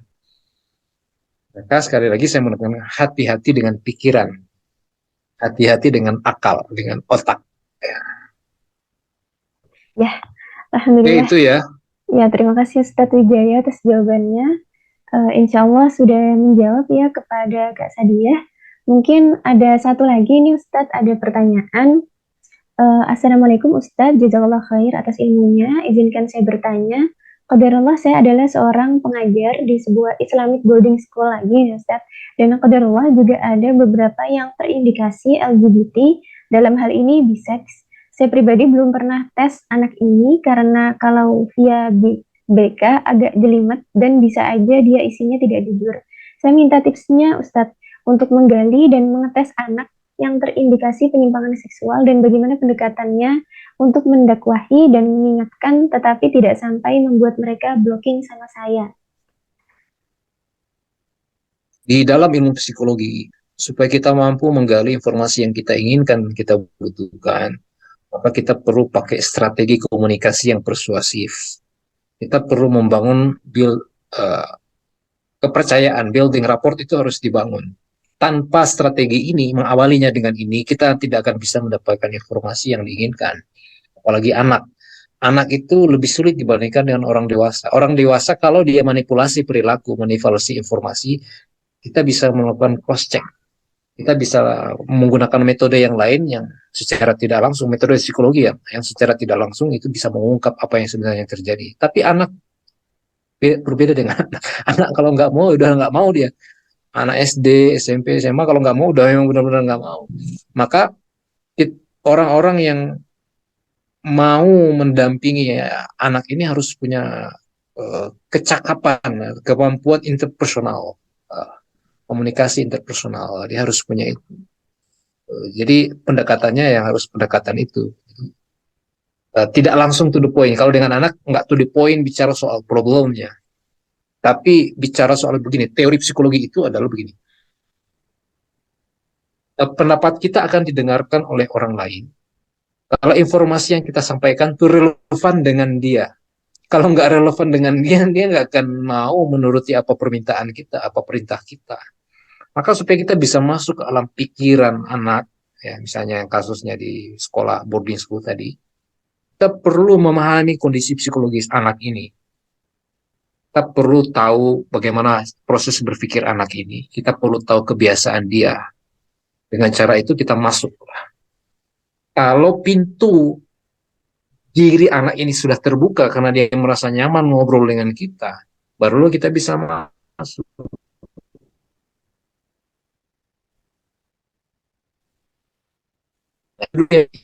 Maka sekali lagi saya menekankan hati-hati dengan pikiran, hati-hati dengan akal, dengan otak. Ya, Oke, Alhamdulillah. itu ya. Ya, terima kasih Ustadz Wijaya atas jawabannya. Insya Allah sudah menjawab ya kepada Kak Sadiah. Mungkin ada satu lagi nih Ustadz, ada pertanyaan. Assalamualaikum Ustadz, jazakallah khair atas ilmunya. Izinkan saya bertanya. Qadarullah saya adalah seorang pengajar di sebuah Islamic boarding school lagi ya Ustadz. Dan qadarullah juga ada beberapa yang terindikasi LGBT, dalam hal ini bisex. Saya pribadi belum pernah tes anak ini karena kalau via BK agak jelimet dan bisa aja dia isinya tidak jujur. Saya minta tipsnya Ustadz untuk menggali dan mengetes anak yang terindikasi penyimpangan seksual dan bagaimana pendekatannya untuk mendakwahi dan mengingatkan tetapi tidak sampai membuat mereka blocking sama saya. Di dalam ilmu psikologi, supaya kita mampu menggali informasi yang kita inginkan, kita butuhkan, maka kita perlu pakai strategi komunikasi yang persuasif. Kita perlu membangun kepercayaan, building rapport itu harus dibangun. Tanpa strategi ini, mengawalinya dengan ini, kita tidak akan bisa mendapatkan informasi yang diinginkan. Apalagi anak. Anak itu lebih sulit dibandingkan dengan orang dewasa. Orang dewasa kalau dia manipulasi perilaku, manipulasi informasi, kita bisa melakukan cross check. Kita bisa menggunakan metode yang lain yang secara tidak langsung, metode psikologi yang secara tidak langsung itu bisa mengungkap apa yang sebenarnya terjadi. Tapi anak berbeda dengan anak kalau nggak mau udah nggak mau dia. Anak SD, SMP, SMA kalau nggak mau udah memang benar-benar nggak mau. Maka orang-orang yang mau mendampingi ya, anak ini harus punya kecakapan, kemampuan interpersonal, komunikasi interpersonal. Dia harus punya itu. Jadi pendekatannya yang harus pendekatan itu. Tidak langsung to the point. Kalau dengan anak nggak to the point bicara soal problemnya, tapi bicara soal begini. Teori psikologi itu adalah begini. Pendapat kita akan didengarkan oleh orang lain. Kalau informasi yang kita sampaikan itu relevan dengan dia. Kalau nggak relevan dengan dia, dia nggak akan mau menuruti apa permintaan kita, apa perintah kita. Maka supaya kita bisa masuk ke alam pikiran anak, ya misalnya yang kasusnya di sekolah boarding school tadi, kita perlu memahami kondisi psikologis anak ini. Kita perlu tahu bagaimana proses berpikir anak ini. Kita perlu tahu kebiasaan dia. Dengan cara itu kita masuk. Kalau pintu diri anak ini sudah terbuka karena dia merasa nyaman ngobrol dengan kita, baru kita bisa masuk.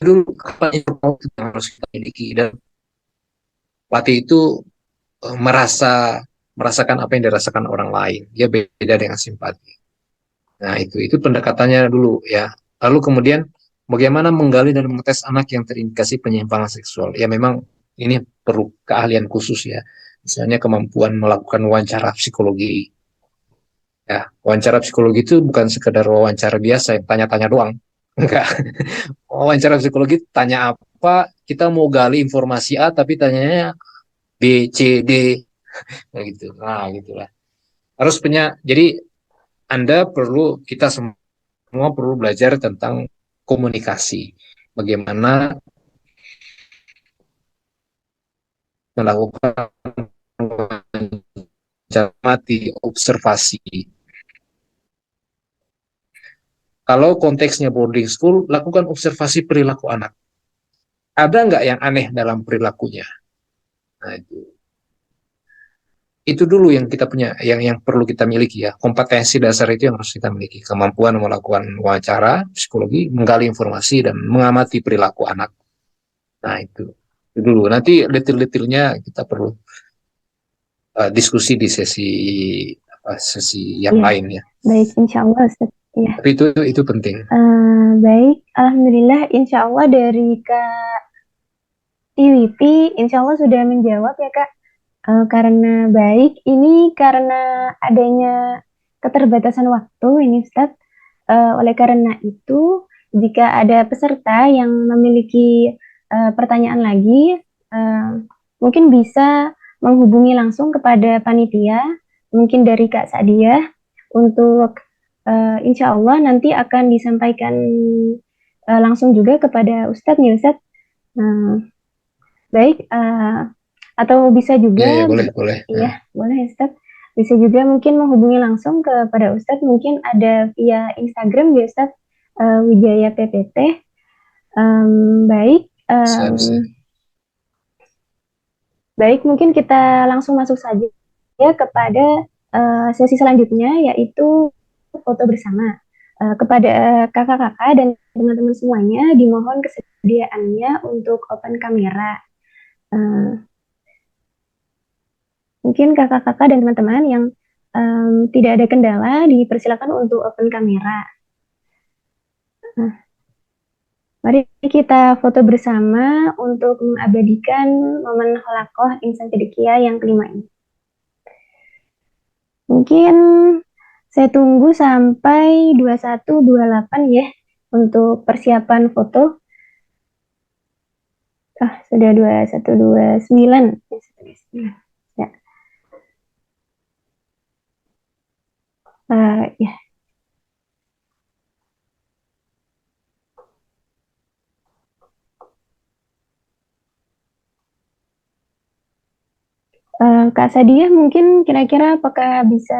Dulu apa yang harus kita miliki, dan pelatih itu merasakan apa yang dirasakan orang lain. Dia beda dengan simpati. Nah, itu pendekatannya dulu ya. Lalu kemudian bagaimana menggali dan mengetes anak yang terindikasi penyimpangan seksual. Ya memang ini perlu keahlian khusus ya. Misalnya kemampuan melakukan wawancara psikologi. Ya, wawancara psikologi itu bukan sekedar wawancara biasa yang tanya-tanya doang. Enggak. Wawancara psikologi tanya apa, kita mau gali informasi A tapi tanyanya B, C, D gitu. Nah, gitulah. Harus punya. Jadi kita semua perlu belajar tentang komunikasi. Bagaimana melakukan cermati, observasi. Kalau konteksnya boarding school, lakukan observasi perilaku anak. Ada nggak yang aneh dalam perilakunya? Nah, itu dulu yang kita punya, yang perlu kita miliki ya. Kompetensi dasar itu yang harus kita miliki. Kemampuan melakukan wawancara, psikologi, menggali informasi, dan mengamati perilaku anak. Nah, itu dulu. Nanti detail-detailnya kita perlu diskusi di sesi yang Iya. lain ya. Baik, insya Allah Ustaz. Ya. Tapi itu penting. Baik, Alhamdulillah, insya Allah dari Kak TWP, insya Allah sudah menjawab ya Kak. Karena baik, ini karena adanya keterbatasan waktu ini Ustaz. Oleh karena itu, jika ada peserta yang memiliki pertanyaan lagi, mungkin bisa menghubungi langsung kepada panitia, mungkin dari Kak Sadiah, untuk insya Allah nanti akan disampaikan langsung juga kepada Ustadz nih Ustadz. Baik, atau bisa juga, boleh. Iya, boleh Ustadz. Bisa juga mungkin menghubungi langsung kepada Ustadz, mungkin ada via Instagram ya Ustadz, Wijaya PPT. Baik, baik, mungkin kita langsung masuk saja ya kepada sesi selanjutnya, yaitu foto bersama. Kepada kakak-kakak dan teman-teman semuanya, dimohon kesediaannya untuk open kamera. Mungkin kakak-kakak dan teman-teman yang tidak ada kendala, dipersilakan untuk open kamera. Mari kita foto bersama untuk mengabadikan momen Halaqah Insan Cendekia yang kelima ini. Mungkin saya tunggu sampai 21-28 ya untuk persiapan foto. Sudah 21-29. Ya. Ya. Kak Sadiah mungkin kira-kira apakah bisa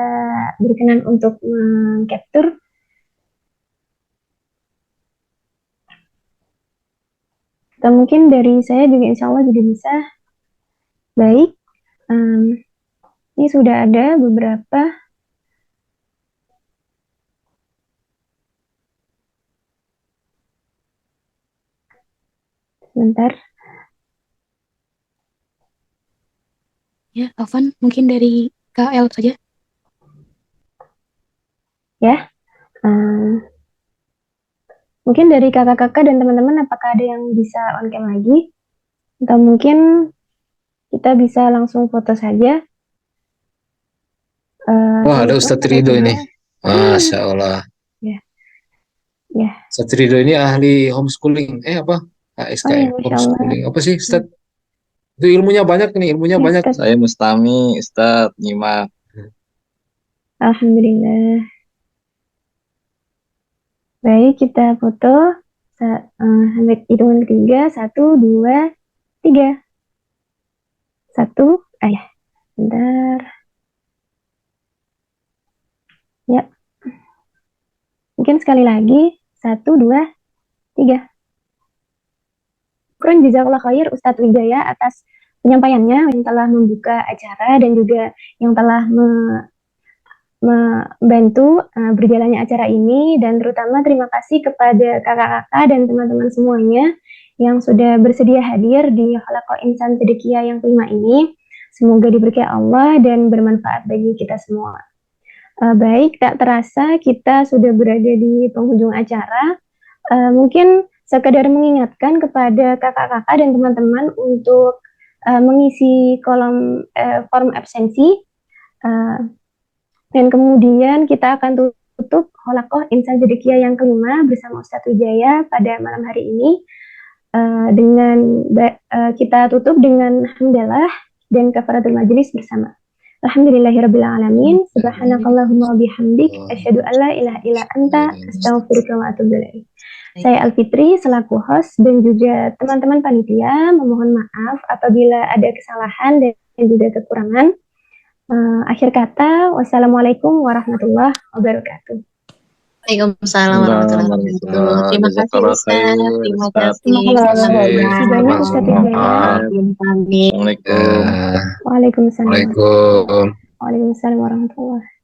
berkenan untuk capture? Atau mungkin dari saya juga insya Allah juga bisa. Baik, Ini sudah ada beberapa sebentar. Ya, Alvan, mungkin dari KL saja. Ya. Mungkin dari kakak-kakak dan teman-teman apakah ada yang bisa on cam lagi? Atau mungkin kita bisa langsung foto saja. Wah, ada Ustadz Ridho ini. Masya Allah. Ya. Ustadz Ridho ini ahli homeschooling. Oh HSKM, ya, Masya Allah. homeschooling. Apa sih, Ustadz? Itu ilmunya banyak nih, ilmunya Ya, banyak. Ustadz. Saya Mustami, Ustadz, nyimak. Alhamdulillah. Baik, kita foto. Sampai hitungan ketiga. 1, 2, 3. 1. Ya. Bentar. Ya. Mungkin sekali lagi. 1, 2, 3. Syukran jazakallah khair Ustadz Wijaya atas penyampaiannya yang telah membuka acara dan juga yang telah membantu berjalannya acara ini, dan terutama terima kasih kepada kakak-kakak dan teman-teman semuanya yang sudah bersedia hadir di Halaqah Insan Sedekiyah yang kelima ini. Semoga diberkahi Allah dan bermanfaat bagi kita semua. Baik, tak terasa kita sudah berada di penghujung acara. Mungkin sekadar mengingatkan kepada kakak-kakak dan teman-teman untuk mengisi kolom form absensi, dan kemudian kita akan tutup Halaqah Insan Sedekiyah yang kelima bersama Ustadz Wijaya pada malam hari ini. Kita tutup dengan hamdalah dan kafaratul majlis bersama. Alhamdulillahirabbil alamin. Subhanakallahumma wabihamdik asyhadu an la ilaha illa anta astaghfiruka wa atubu ilaik. Saya Alfitri selaku host dan juga teman-teman panitia memohon maaf apabila ada kesalahan dan juga kekurangan. Akhir kata, wassalamualaikum warahmatullahi wabarakatuh. Waalaikumsalam warahmatullahi wabarakatuh. Terima kasih Ustaz. Terima kasih. Banyak Ustaz Wijaya. Assalamualaikum. Waalaikumsalam. Waalaikumsalam. Waalaikumsalam warahmatullahi.